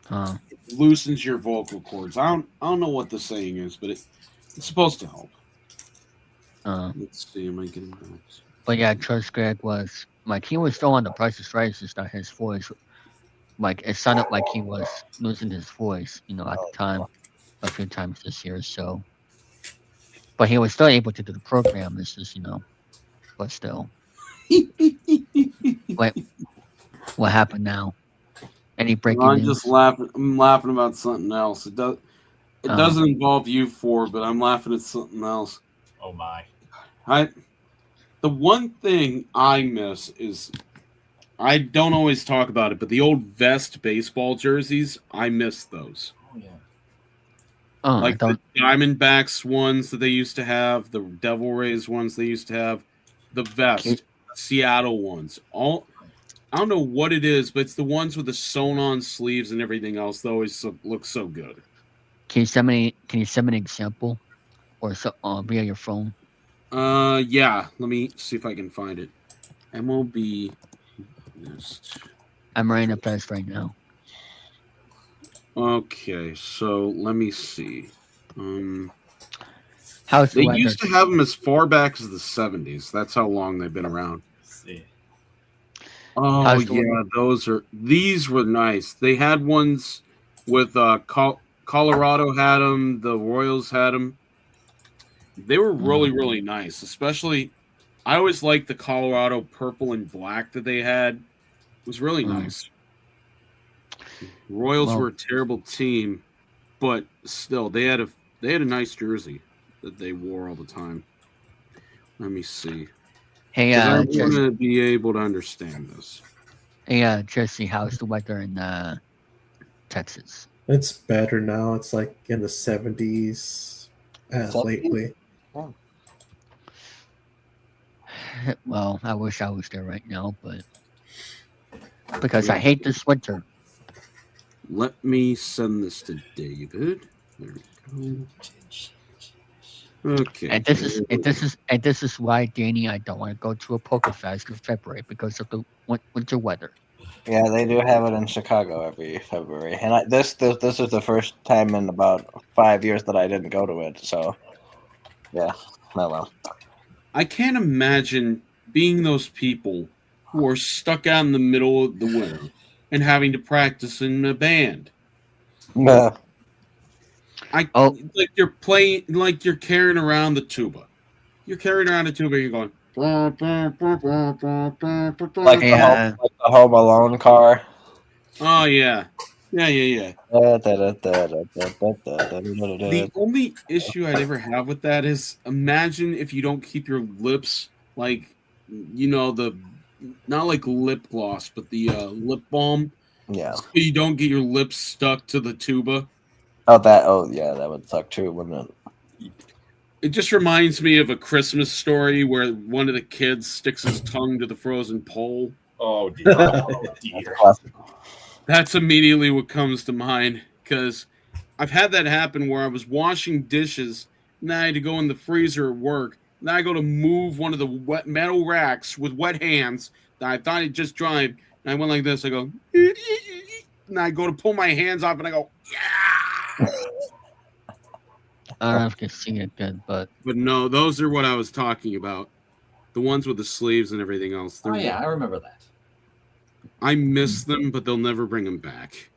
It loosens your vocal cords. I don't know what the saying is, but it's supposed to help. Let's see, am I getting that? But yeah, George Gregg was like he was still on the Price is Right. It's just that his voice, like it sounded like he was losing his voice, at the time, a few times this year. So, but he was still able to do the program. It's just but still. Wait, what happened now? Any breaking news? I'm just laughing. I'm laughing about something else. It doesn't involve you four, but I'm laughing at something else. Oh my! The one thing I miss is I don't always talk about it, but the old vest baseball jerseys, I miss those. Oh yeah. Like the Diamondbacks ones that they used to have, the Devil Rays ones they used to have, the vest, Seattle ones. I don't know what it is, but it's the ones with the sewn-on sleeves and everything else that always look so good. Can you send me an example, or via your phone? Yeah. Let me see if I can find it. MLB list. I'm writing a post right now. Okay, so let me see. How's the they weather? used to have them as far back as the 70s. That's how long they've been around. Let's see. Oh yeah, these were nice. They had ones with Colorado had them, the Royals had them. They were really, really nice. Especially, I always liked the Colorado purple and black that they had. It was really nice. Royals were a terrible team, but still, they had a nice jersey that they wore all the time. Let me see. Hey, I want to be able to understand this. Hey, Jesse, how's the weather in Texas? It's better now. It's like in the 70s lately. Oh. Well, I wish I was there right now, but because I hate this winter. Let me send this to David. There we go. Okay. And this is why, Danny, I don't want to go to a poker fest in February because of the winter weather. Yeah, they do have it in Chicago every February, and this is the first time in about 5 years that I didn't go to it. So, yeah, oh well. I can't imagine being those people who are stuck out in the middle of the winter and having to practice in a band. No. Like you're playing, like you're carrying around the tuba. You're carrying around a tuba. You're going. Like Yeah. the Home Alone car. Oh yeah. The only issue I'd ever have with that is imagine if you don't keep your lips like not like lip gloss, but the lip balm. Yeah. So you don't get your lips stuck to the tuba. Oh yeah, that would suck too, wouldn't it? It just reminds me of A Christmas Story where one of the kids sticks his tongue to the frozen pole. Oh dear. Oh dear. That's immediately what comes to mind because I've had that happen where I was washing dishes and I had to go in the freezer at work. And I go to move one of the wet metal racks with wet hands that I thought it just dried. And I went like this. I go, and I go to pull my hands off and I go, yeah. I don't know if you can see it good, but no, those are what I was talking about. The ones with the sleeves and everything else. Oh yeah, I remember that. I miss them, but they'll never bring them back.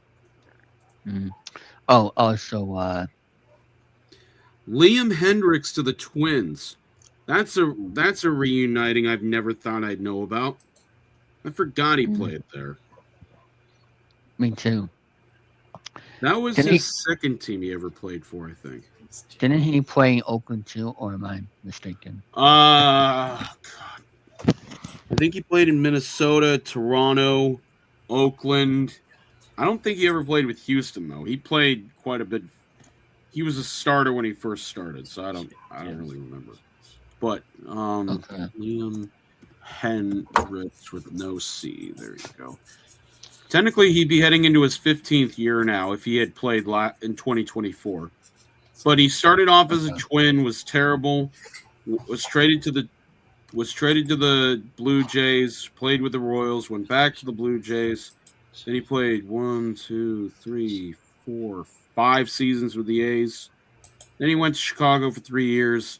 Oh, also, Liam Hendricks to the Twins. That's a reuniting I've never thought I'd know about. I forgot he played there. Me too. That was his second team he ever played for, I think. Didn't he play in Oakland too, or am I mistaken? God. I think he played in Minnesota, Toronto, Oakland. I don't think he ever played with Houston though. He played quite a bit. He was a starter when he first started, so I don't really remember. But Liam Hendricks with no C. There you go. Technically, he'd be heading into his 15th year now if he had played in 2024. But he started off as a Twin, was terrible, was traded to the Blue Jays, played with the Royals, went back to the Blue Jays. Then he played 5 seasons with the A's. Then he went to Chicago for 3 years.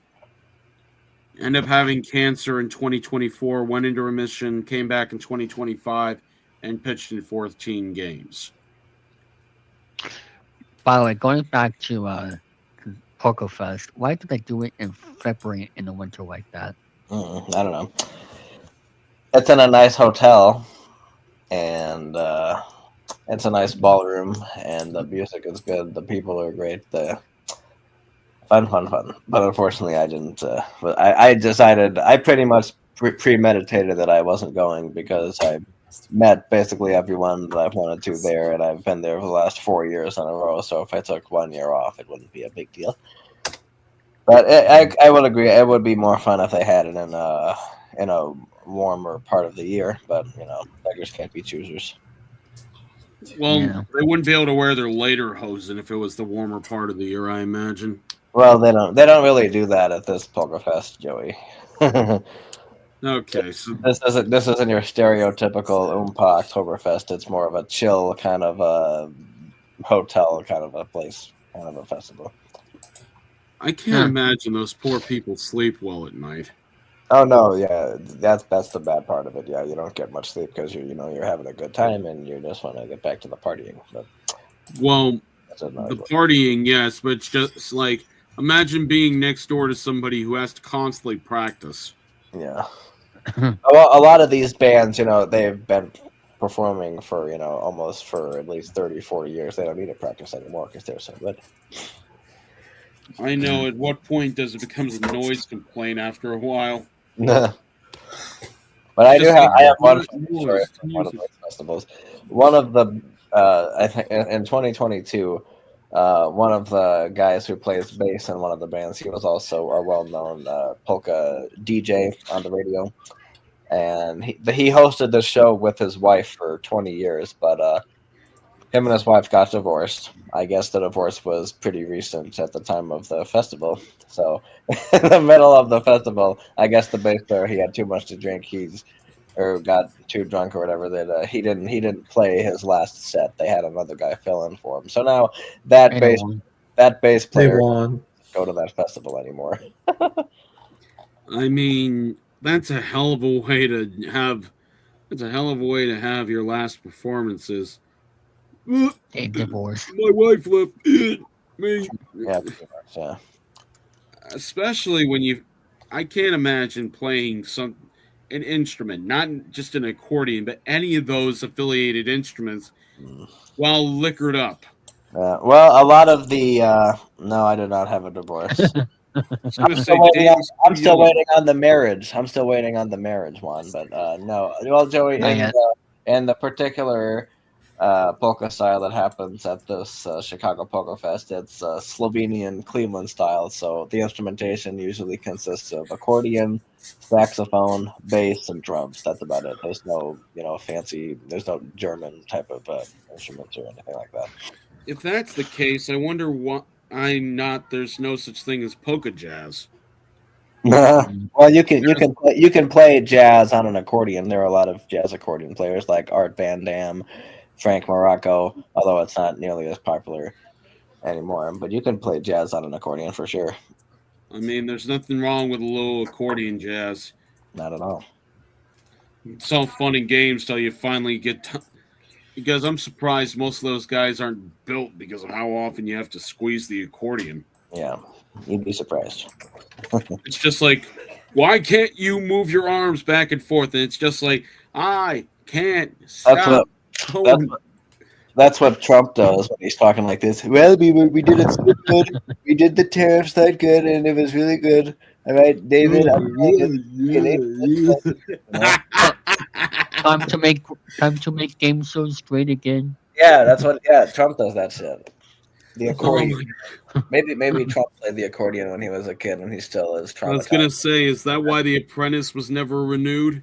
Ended up having cancer in 2024, went into remission, came back in 2025, and pitched in 14 games. By the way, going back to Poker Fest, why did they do it in February in the winter like that? I don't know. It's in a nice hotel, and it's a nice ballroom, and the music is good. The people are great. Fun. But unfortunately, I didn't. But I decided, I pretty much premeditated that I wasn't going because I met basically everyone that I've wanted to there, and I've been there for the last 4 years in a row. So if I took 1 year off, it wouldn't be a big deal. But I would agree, it would be more fun if they had it in a warmer part of the year. But beggars can't be choosers. Well, they wouldn't be able to wear their lederhosen if it was the warmer part of the year, I imagine. Well, they don't really do that at this Polka Fest, Joey. Okay, so this isn't your stereotypical Oompa Oktoberfest. It's more of a chill kind of a hotel, kind of a place, kind of a festival. I can't imagine those poor people sleep well at night. Oh no, yeah, that's the bad part of it. Yeah, you don't get much sleep because you're having a good time and you just want to get back to the partying. But the partying, yes, but it's just like imagine being next door to somebody who has to constantly practice. Yeah. A lot of these bands, they've been performing for, almost for at least 30, 40 years. They don't need to practice anymore because they're so good. I know. At what point does it become a noise complaint after a while? But I have one story from one of those festivals. One of the, I think in 2022, one of the guys who plays bass in one of the bands, he was also a well-known polka DJ on the radio, and he hosted the show with his wife for 20 years, but him and his wife got divorced. I guess the divorce was pretty recent at the time of the festival. So in the middle of the festival, I guess the bass player, he had too much to drink. Or got too drunk or whatever, that he didn't play his last set. They had another guy fill in for him. So now that bass player doesn't go to that festival anymore. I mean, that's a hell of a way to have. That's a hell of a way to have your last performances. Divorce. My wife left. Me. Yeah, pretty much, yeah. Especially when I can't imagine playing an instrument, not just an accordion, but any of those affiliated instruments while liquored up. Well, a lot of the no, I did not have a divorce. I was going to say, Dave's I'm still yellow. waiting on the marriage. I'm still waiting on the marriage one, but no. Well, Joey, Not yet. in the particular polka style that happens at this Chicago Polka Fest, it's Slovenian Cleveland style. So the instrumentation usually consists of accordion, saxophone, bass, and drums. That's about it. There's no, fancy. There's no German type of instruments or anything like that. If that's the case, I wonder why there's no such thing as polka jazz. Well, you can play jazz on an accordion. There are a lot of jazz accordion players like Art Van Dam, Frank Morocco, although it's not nearly as popular anymore. But you can play jazz on an accordion for sure. I mean, there's nothing wrong with a little accordion jazz. Not at all. It's all fun and games till you finally get because I'm surprised most of those guys aren't built because of how often you have to squeeze the accordion. Yeah, you'd be surprised. It's just like, why can't you move your arms back and forth? And it's just like, I can't stop. That's what Trump does when he's talking like this. Well, we did it so good. We did the tariffs that good, and it was really good. All right, David. Time to make game shows great again. Yeah, that's what. Yeah, Trump does that shit. The accordion. Maybe Trump played the accordion when he was a kid, and he still is traumatized. I was gonna say, is that why The Apprentice was never renewed?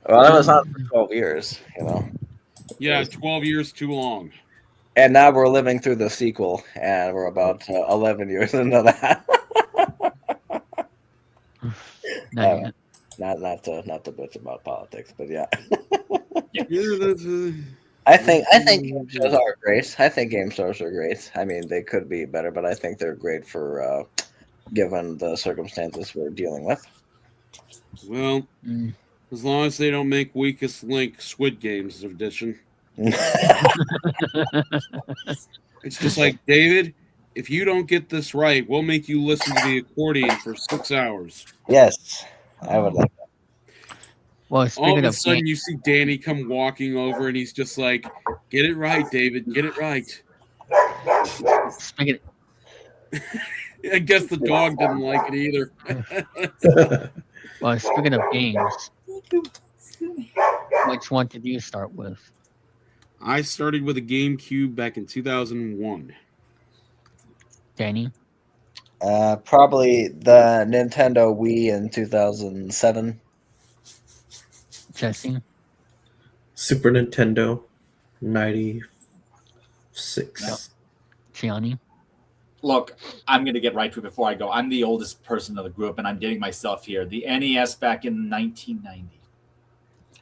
Well, that was on for 12 years, Yeah, 12 years too long. And now we're living through the sequel, and we're about 11 years into that. Not to bitch about politics, but yeah. I think game shows are great. I think game shows are great. I mean, they could be better, but I think they're great for given the circumstances we're dealing with. Well, as long as they don't make Weakest Link Squid Games edition. It's just like, David, if you don't get this right, we'll make you listen to the accordion for 6 hours. Yes, I would like that. Well, all of a sudden you see Danny come walking over and he's just like, get it right, David, get it right. Speaking I guess the dog didn't like it either. Well, speaking of games, which one did you start with? I started with a GameCube back in 2001. Danny? Probably the Nintendo Wii in 2007. Jesse? Super Nintendo 96. Yep. Gianni? Look, I'm going to get right to it before I go. I'm the oldest person of the group, and I'm dating myself here. The NES back in 1990.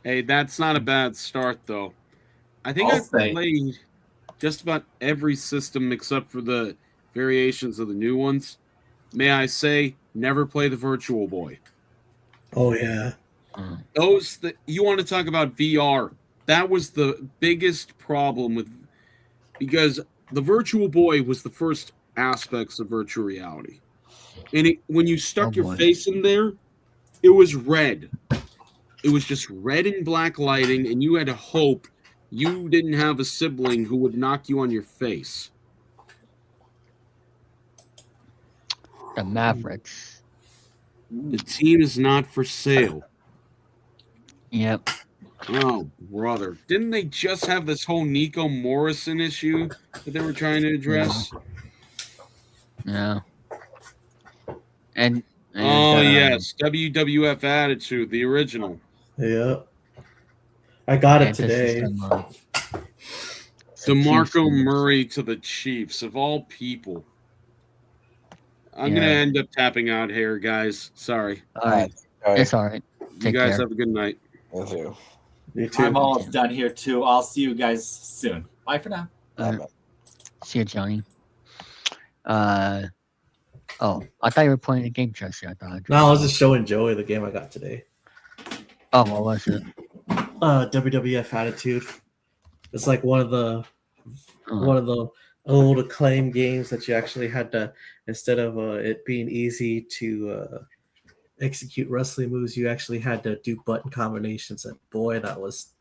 Hey, that's not a bad start, though. I think I've played just about every system except for the variations of the new ones. May I say, never play the Virtual Boy. Oh, yeah. You want to talk about VR. That was the biggest problem because the Virtual Boy was the first aspects of virtual reality. And when you stuck your face in there, it was red. It was just red and black lighting, and you had to hope you didn't have a sibling who would knock you on your face. The Mavericks. The team is not for sale. Yep. Oh, brother. Didn't they just have this whole Nico Morrison issue that they were trying to address? Yeah. And yes, WWF Attitude, the original. Yeah. I got it today. DeMarco Murray to the Chiefs, of all people. I'm going to end up tapping out here, guys. Sorry. All right. It's all right. You guys have a good night. You too. You too. I'm almost done here, too. I'll see you guys soon. Bye for now. See you, Johnny. Oh, I thought you were playing a game, Jesse. No, I was just showing Joey the game I got today. Oh, what was it? WWF Attitude. It's like one of the one of the old acclaim games that you actually had to, instead of it being easy to execute wrestling moves, you actually had to do button combinations. And boy, that was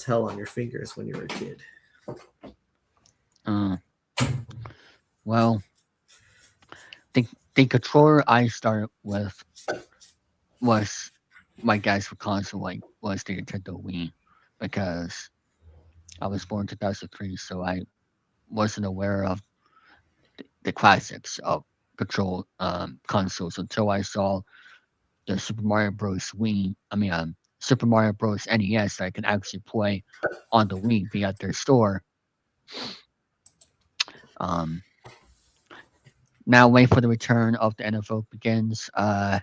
hell on your fingers when you were a kid. Well, the controller I started with was my guys for console was the Nintendo Wii, because I was born in 2003, so I wasn't aware of the classics of control consoles until I saw the Super Mario Bros. Wii. Super Mario Bros. NES that I can actually play on the Wii via their store. Now wait for the return of the NFL begins. I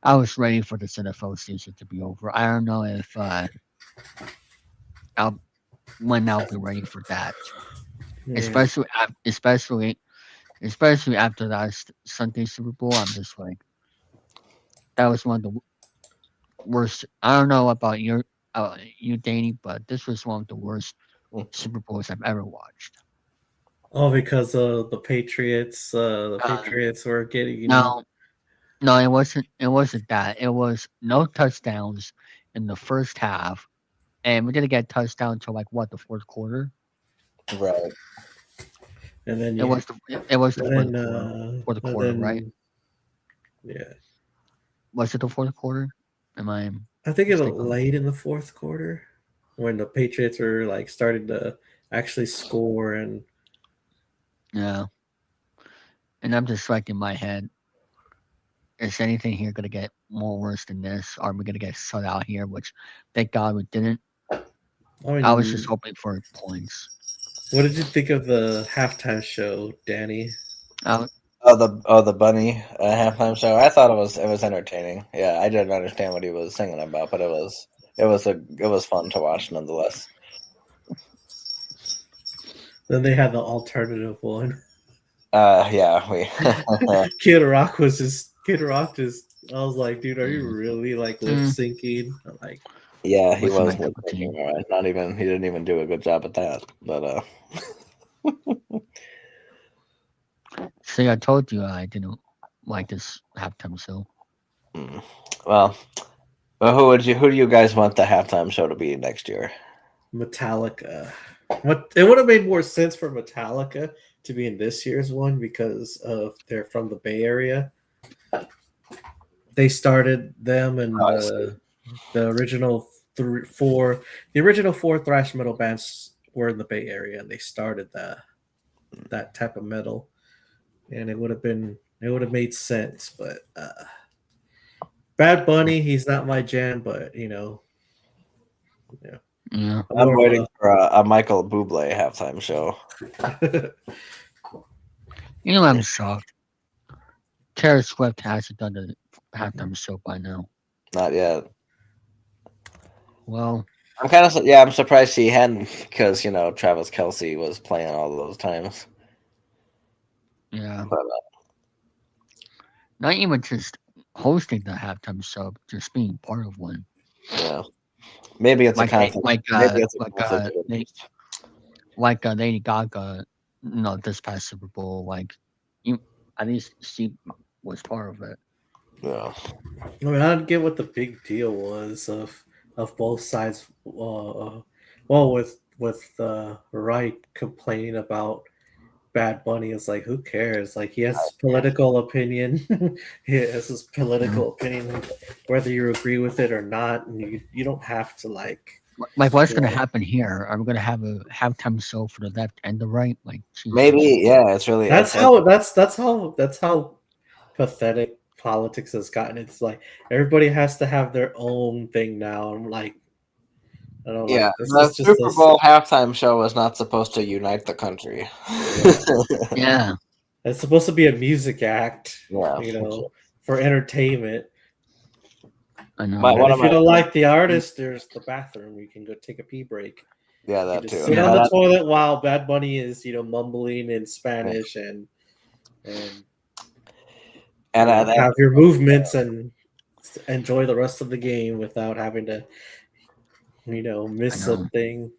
was ready for the NFL season to be over. I don't know if when I'll be ready for that. Yeah. Especially after last Sunday Super Bowl. I'm just like, that was one of the worst. I don't know about you, Danny, but this was one of the worst Super Bowls I've ever watched. Oh, because the Patriots, Patriots were getting No, it wasn't. It wasn't that. It was no touchdowns in the first half, and we didn't get a touchdown until like what, the fourth quarter. Right. And then It was the fourth quarter, right? Yeah. Was it the fourth quarter? I think it was mistaken? late in the fourth quarter when the Patriots were like starting to actually score, and Yeah. And I'm just like in my head, is anything here going to get more worse than this? Are we going to get shut out here? Which, thank God we didn't. I was just hoping for points. What did you think of the halftime show, Danny? The bunny halftime show. I thought it was entertaining. Yeah, I didn't understand what he was singing about, but it was fun to watch nonetheless. Then they had the alternative one. Yeah, we Kid Rock just. I was like, dude, are you really like lip syncing? Like, yeah, he was. Right. He didn't even do a good job at that. But See, I told you I didn't like this halftime show. Well, who do you guys want the halftime show to be next year? Metallica. It would have made more sense for Metallica to be in this year's one because they're from the Bay Area. They started them, and the original four thrash metal bands were in the Bay Area, and they started that type of metal, and it would have made sense. But Bad Bunny, he's not my jam, but yeah. Yeah. I'm waiting for a Michael Bublé halftime show. I'm shocked. Taylor Swift hasn't done the halftime show by now. Not yet. Well, I'm surprised she hadn't, because Travis Kelce was playing all those times. Yeah. But, not even just hosting the halftime show, just being part of one. Yeah. Maybe it's a conflict. Like Lady Gaga, this past Super Bowl, at least she was part of it. Yeah. I mean, I don't get what the big deal was of both sides. With Wright complaining about Bad Bunny, it's like, who cares? Like, he has political opinion. He has his political opinion, whether you agree with it or not, and you don't have to like. Like, what's going to happen here? Are we going to have a halftime show for the left and the right? Like, geez. Maybe, yeah. It's really that's how pathetic politics has gotten. It's like everybody has to have their own thing now. I'm like, I don't know. Yeah, like, the Super Bowl halftime show was not supposed to unite the country. Yeah. It's supposed to be a music act, yeah, for entertainment. I know. If you don't like the artist, there's the bathroom. You can go take a pee break. Yeah, that too. Sit on the toilet while Bad Bunny is, mumbling in Spanish and have your movements and enjoy the rest of the game without having to, miss something.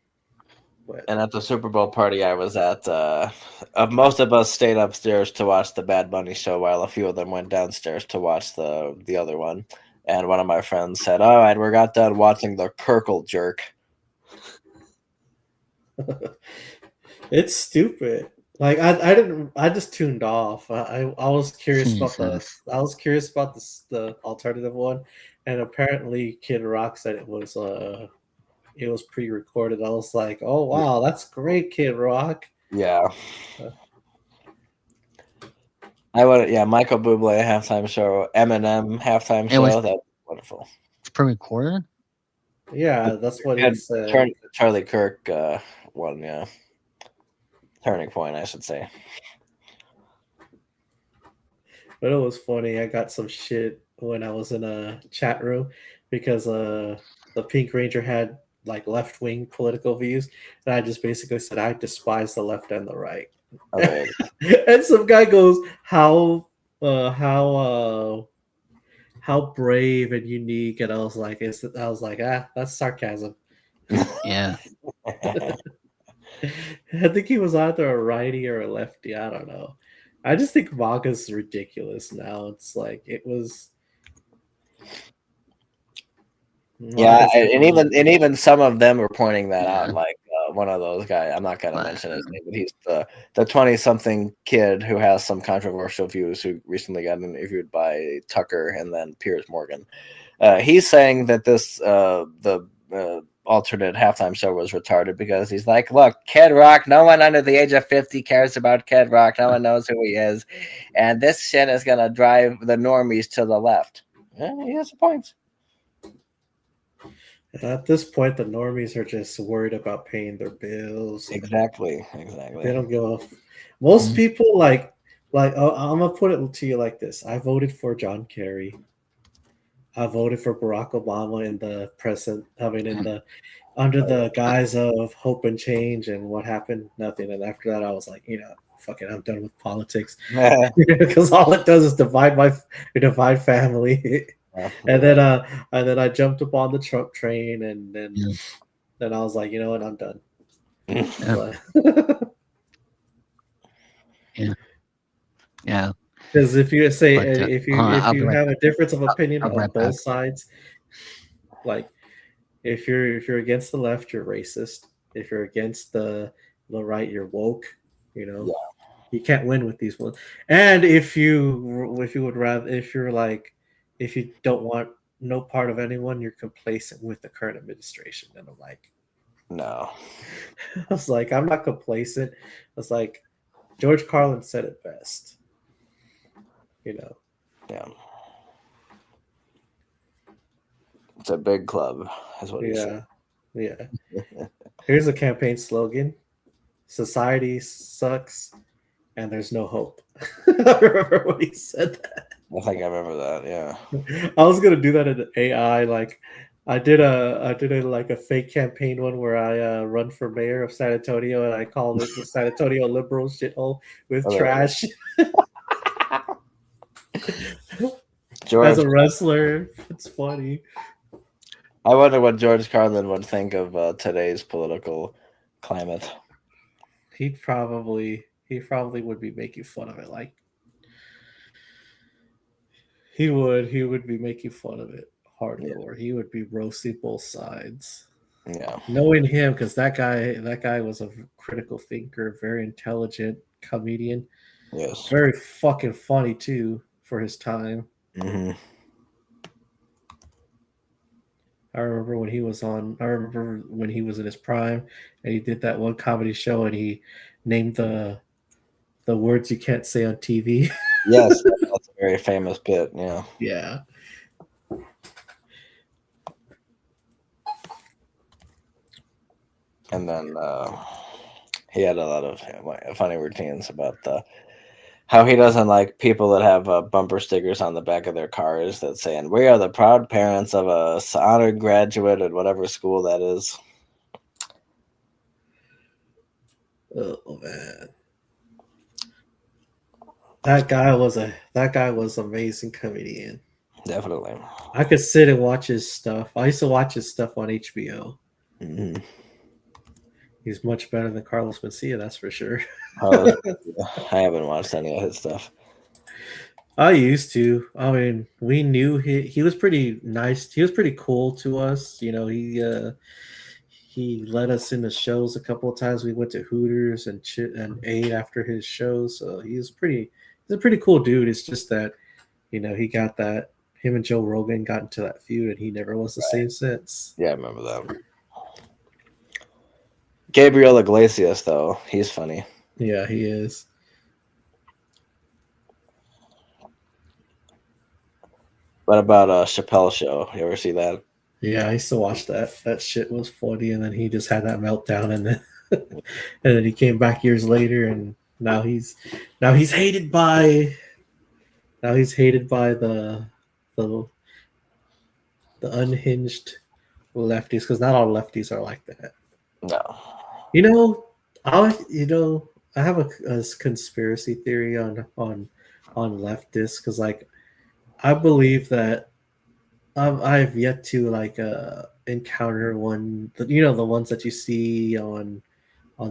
But And at the Super Bowl party I was at, most of us stayed upstairs to watch the Bad Bunny show, while a few of them went downstairs to watch the other one. And one of my friends said, "All right, we got done watching the Kirkle jerk." it's stupid. Like I just tuned off. I was curious about Jesus. the alternative one, and apparently Kid Rock said it was pre-recorded. I was like, oh wow, that's great, Kid Rock. Yeah. I would, yeah, Michael Bublé halftime show, Eminem halftime It was- show. That's wonderful. It's pre-recorded. Yeah, that's what he And said. Charlie Kirk one, yeah. Turning point, I should say. But it was funny. I got some shit when I was in a chat room because the Pink Ranger had like left wing political views, and I just basically said I despise the left and the right. Okay. And some guy goes, "How brave and unique," and I was like, that's sarcasm. Yeah. I think he was either a righty or a lefty. I don't know. I just think MAGA's ridiculous now. It's like it was. Yeah, MAGA's and even some of them were pointing that Yeah. out. Like one of those guys, I'm not going to Right. mention his name, but he's the 20-something kid who has some controversial views, who recently got interviewed by Tucker and then Piers Morgan. He's saying that this the alternate halftime show was retarded because he's like, look, Kid Rock, no one under the age of 50 cares about Kid Rock. No one knows who he is. And this shit is going to drive the normies to the left. Yeah, he has a point. At this point, the normies are just worried about paying their bills. Exactly. They don't give a. Most people like. I'm gonna put it to you like this: I voted for John Kerry. I voted for Barack Obama in the present. I mean, under the guise of hope and change, and what happened? Nothing. And after that, I was like, fuck it, I'm done with politics because all it does is divide family. And then I jumped up on the Trump train, and then I was like, you know what, I'm done. Yeah. Because if you say But, if you I'll be right have a difference of opinion I'll be on right both back. sides, like if you're against the left, you're racist. If you're against the right, you're woke. You can't win with these ones. And if you don't want no part of anyone, you're complacent with the current administration. And I'm like, no. I was like, I'm not complacent. I was like, George Carlin said it best. Yeah. It's a big club, is what he said. Yeah. Here's a campaign slogan: society sucks and there's no hope. I remember when he said that. I think I remember that. Yeah. I was gonna do that in AI. Like, I did a fake campaign one where I run for mayor of San Antonio, and I called it the San Antonio liberal shithole with trash. As a wrestler, it's funny. I wonder what George Carlin would think of today's political climate. He probably would be making fun of it. Like, he would be making fun of it hardcore. He would be roasting both sides. Yeah. Knowing him, because that guy was a critical thinker, very intelligent comedian. Yes. Very fucking funny too for his time. Mm-hmm. I remember when he was in his prime, and he did that one comedy show, and he named the words you can't say on TV. Yes, that's a very famous bit. Yeah. Yeah. And then he had a lot of funny routines about how he doesn't like people that have bumper stickers on the back of their cars that saying, "We are the proud parents of a honored graduate at whatever school that is." Oh man. That guy was amazing comedian. Definitely. I could sit and watch his stuff. I used to watch his stuff on HBO. Mm-hmm. He's much better than Carlos Mencia, that's for sure. I haven't watched any of his stuff. I used to. I mean, we knew he was pretty nice. He was pretty cool to us. You know, he let us into shows a couple of times. We went to Hooters and ate after his shows. So he's a pretty cool dude. It's just that, you know, he got that him and Joe Rogan got into that feud and he never was the same since. Yeah, I remember that. Gabriel Iglesias, though, he's funny. Yeah, he is. What about Chappelle Show? You ever see that? Yeah, I used to watch that. That shit was funny, and then he just had that meltdown, and then and then he came back years later, and now he's hated by the the unhinged lefties, because not all lefties are like that. No. You know, I have a conspiracy theory on leftists, because like I believe that I've yet to like encounter one, the ones that you see on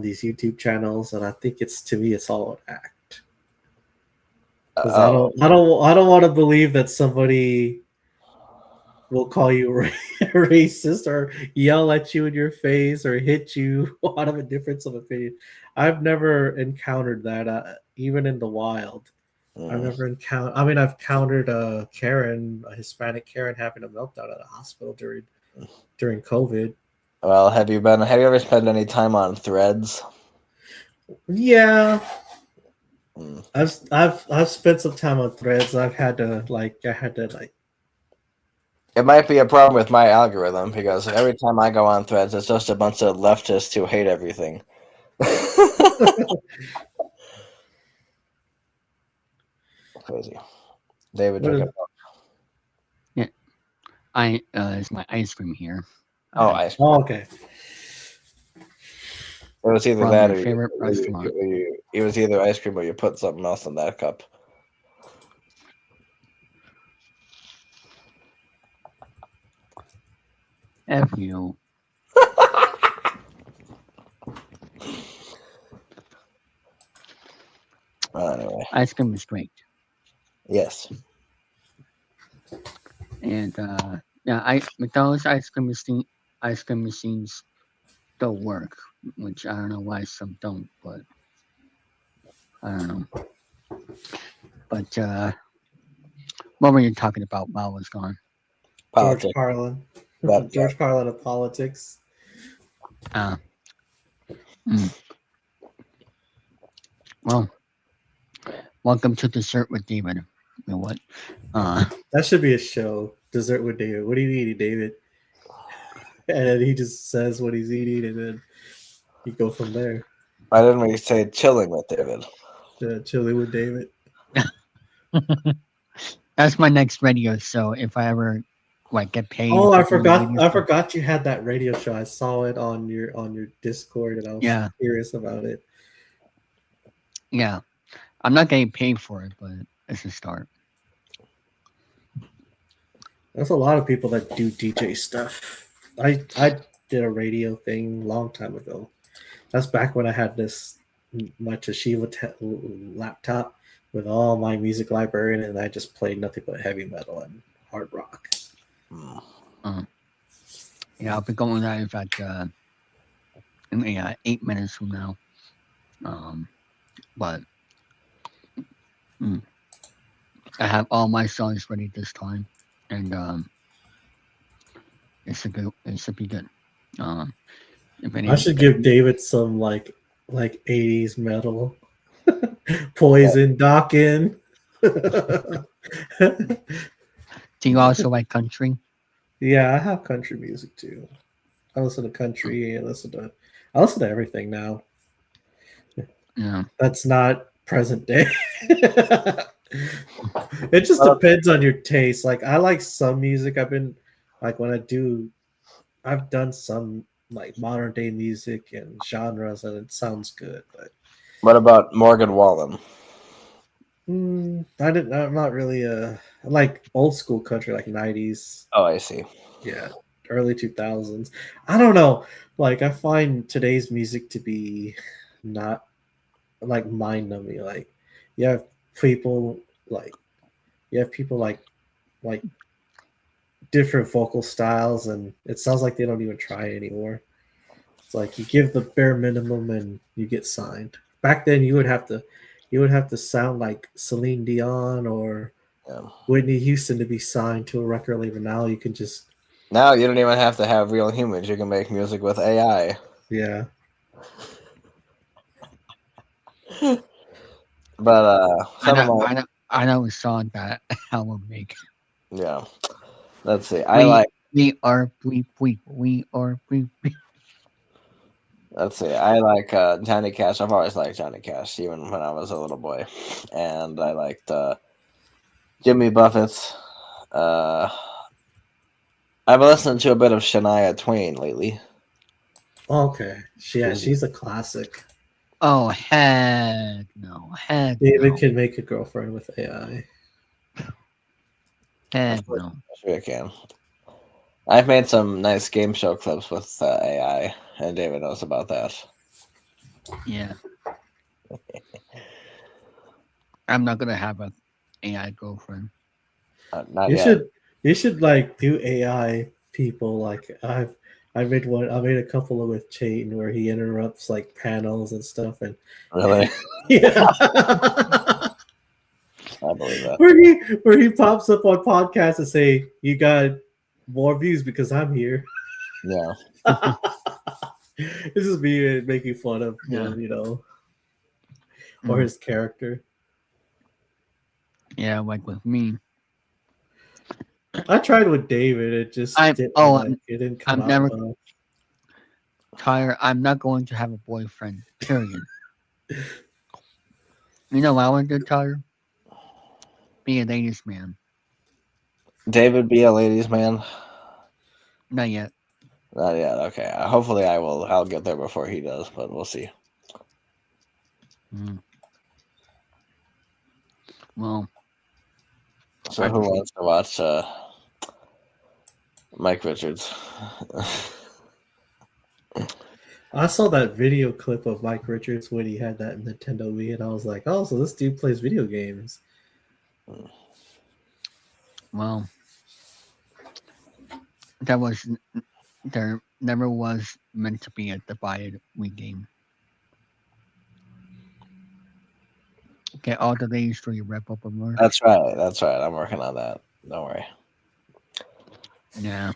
these YouTube channels, and I think it's all an act. Because I don't want to believe that somebody will call you racist or yell at you in your face or hit you out of a difference of opinion. I've never encountered that, even in the wild. I've never encountered. I mean, I've encountered a Hispanic Karen, having a meltdown at a hospital during COVID. Well, have you ever spent any time on Threads? Yeah, I've spent some time on Threads. I had to like. It might be a problem with my algorithm, because every time I go on Threads, it's just a bunch of leftists who hate everything. Crazy. David, drink it. Yeah, it's my ice cream here. Oh, ice cream. Oh, okay. It was either From that your or favorite restaurant. it was either ice cream or you put something else in that cup. F you. Anyway. Ice cream is great. Yes. And McDonald's ice cream machines don't work, which I don't know why some don't, but I don't know. But what were you talking about while I was gone? George Carlin. George Carlin of politics. Well, welcome to Dessert with David. You know what? That should be a show. Dessert with David. What are you eating, David? And then he just says what he's eating, and then you go from there. I didn't really say chilling with David. Chilling with David. That's my next radio show. If I ever get paid. Oh, I forgot you had that radio show. I saw it on your Discord, and I was curious about it. Yeah, I'm not getting paid for it, but it's a start. There's a lot of people that do DJ stuff. I did a radio thing a long time ago. That's back when I had my Toshiba laptop with all my music library, and I just played nothing but heavy metal and hard rock. Yeah, I'll be going live at 8 minutes from now. But I have all my songs ready this time, and it should be good. I should give David some like 80s metal. Poison, Dokken. Do you also like country? Yeah, I have country music too. I listen to country. I listen to everything now. Yeah, that's not present day. It just depends on your taste. Like, I like some music. I've done some like modern day music and genres, and it sounds good. But what about Morgan Wallen? I'm not really I like old school country, like 90s. Oh, I see. Yeah, early 2000s. I don't know. Like I find today's music to be not like mind numbing. Like you have people like you have people like different vocal styles, and it sounds like they don't even try anymore. It's like you give the bare minimum and you get signed. Back then, you would have to sound like Celine Dion or Yeah. Whitney Houston to be signed to a record label. Now you can just Now you don't even have to have real humans. You can make music with AI. yeah. But some of my I know a song that I will make. yeah. Let's see. I like. We are we are bleep. Let's see. I like Johnny Cash. I've always liked Johnny Cash, even when I was a little boy, and I liked Jimmy Buffett. I've been listening to a bit of Shania Twain lately. Okay, she's a classic. Oh heck no, heck David no, can make a girlfriend with AI. heck no. I'm sure I can. I've made some nice game show clips with AI, and David knows about that. Yeah. I'm not gonna have a AI girlfriend. Not You yet. should like do AI people. Like I made one. I made a couple with Chayton where he interrupts like panels and stuff, and Really? yeah. I believe that. where he pops up on podcasts and say, "You got more views because I'm here." Yeah. This is me making fun of him, you know, or his character. Yeah, like with me. I tried with David. It just didn't it didn't come I'm out never well. Tyler. I'm not going to have a boyfriend. Period. You know what I want to do, Tyler? Be a ladies' man. David be a ladies' man? Not yet. Not yet. Okay. Hopefully, I'll get there before he does, but we'll see. Well. So who wants to watch Mike Richards? I saw that video clip of Mike Richards when he had that Nintendo Wii, and I was like, "Oh, so this dude plays video games." Well, there never was meant to be a divided Wii game. Get all the ladies for your Red Bubble merch. That's right. That's right. I'm working on that. Don't worry. Yeah.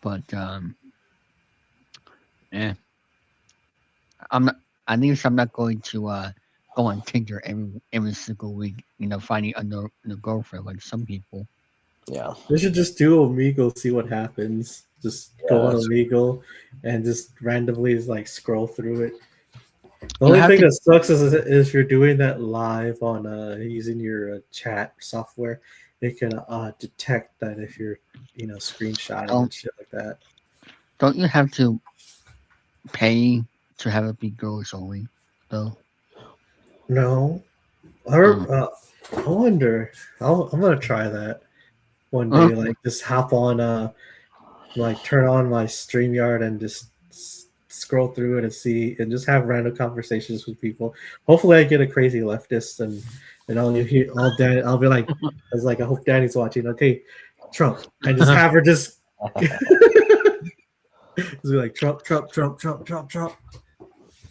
But yeah. I'm not. At least I'm not going to go on Tinder every single week. You know, finding a girlfriend like some people. Yeah. They should just do Omegle, see what happens. Just go on Omegle and just randomly like scroll through it. The only thing that sucks is you're doing that live on using your chat software. It can detect that if you're screenshotting and shit like that. Don't you have to pay to have it be girls only, though? No, I wonder. I'm gonna try that one day. Like just hop on, like turn on my StreamYard and just scroll through it and see, and just have random conversations with people. Hopefully, I get a crazy leftist and I'll be like, I was like, I hope Danny's watching. Okay, Trump, and just have her just be like Trump.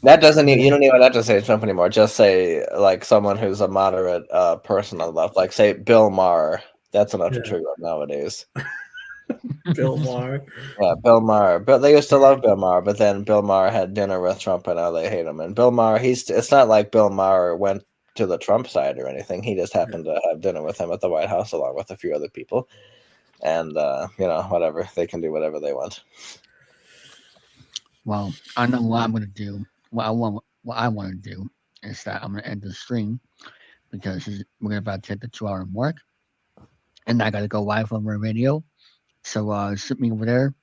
That doesn't even, you don't even have to say Trump anymore. Just say like someone who's a moderate person on the left, like say Bill Maher. That's enough to trigger up nowadays. Bill Maher. Yeah, Bill Maher. But they used to love Bill Maher, but then Bill Maher had dinner with Trump and now they hate him. And Bill Maher, it's not like Bill Maher went to the Trump side or anything. He just happened to have dinner with him at the White House along with a few other people. And whatever. They can do whatever they want. Well, I know what I'm gonna do. What I want to do is that I'm gonna end the stream because we're about to hit the 2-hour mark, and I gotta go live on my radio. So sit me over there,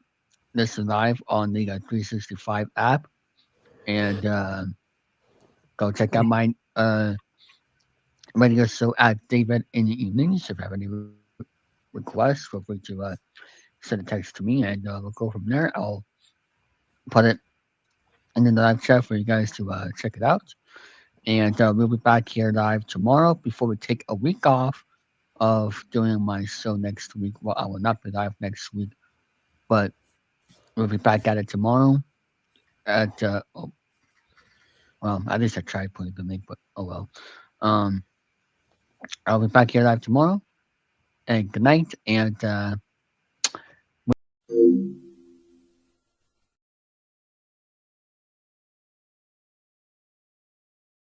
listen live on the 365 app, and go check out my radio show at David in the evenings. If you have any requests, feel free to send a text to me, and we'll go from there. I'll put it in the live chat for you guys to check it out. And we'll be back here live tomorrow before we take a week off of doing my show next week. Well, I will not be live next week, but we'll be back at it tomorrow at well, at least I tried putting the link, but oh well. I'll be back here live tomorrow. And good night, and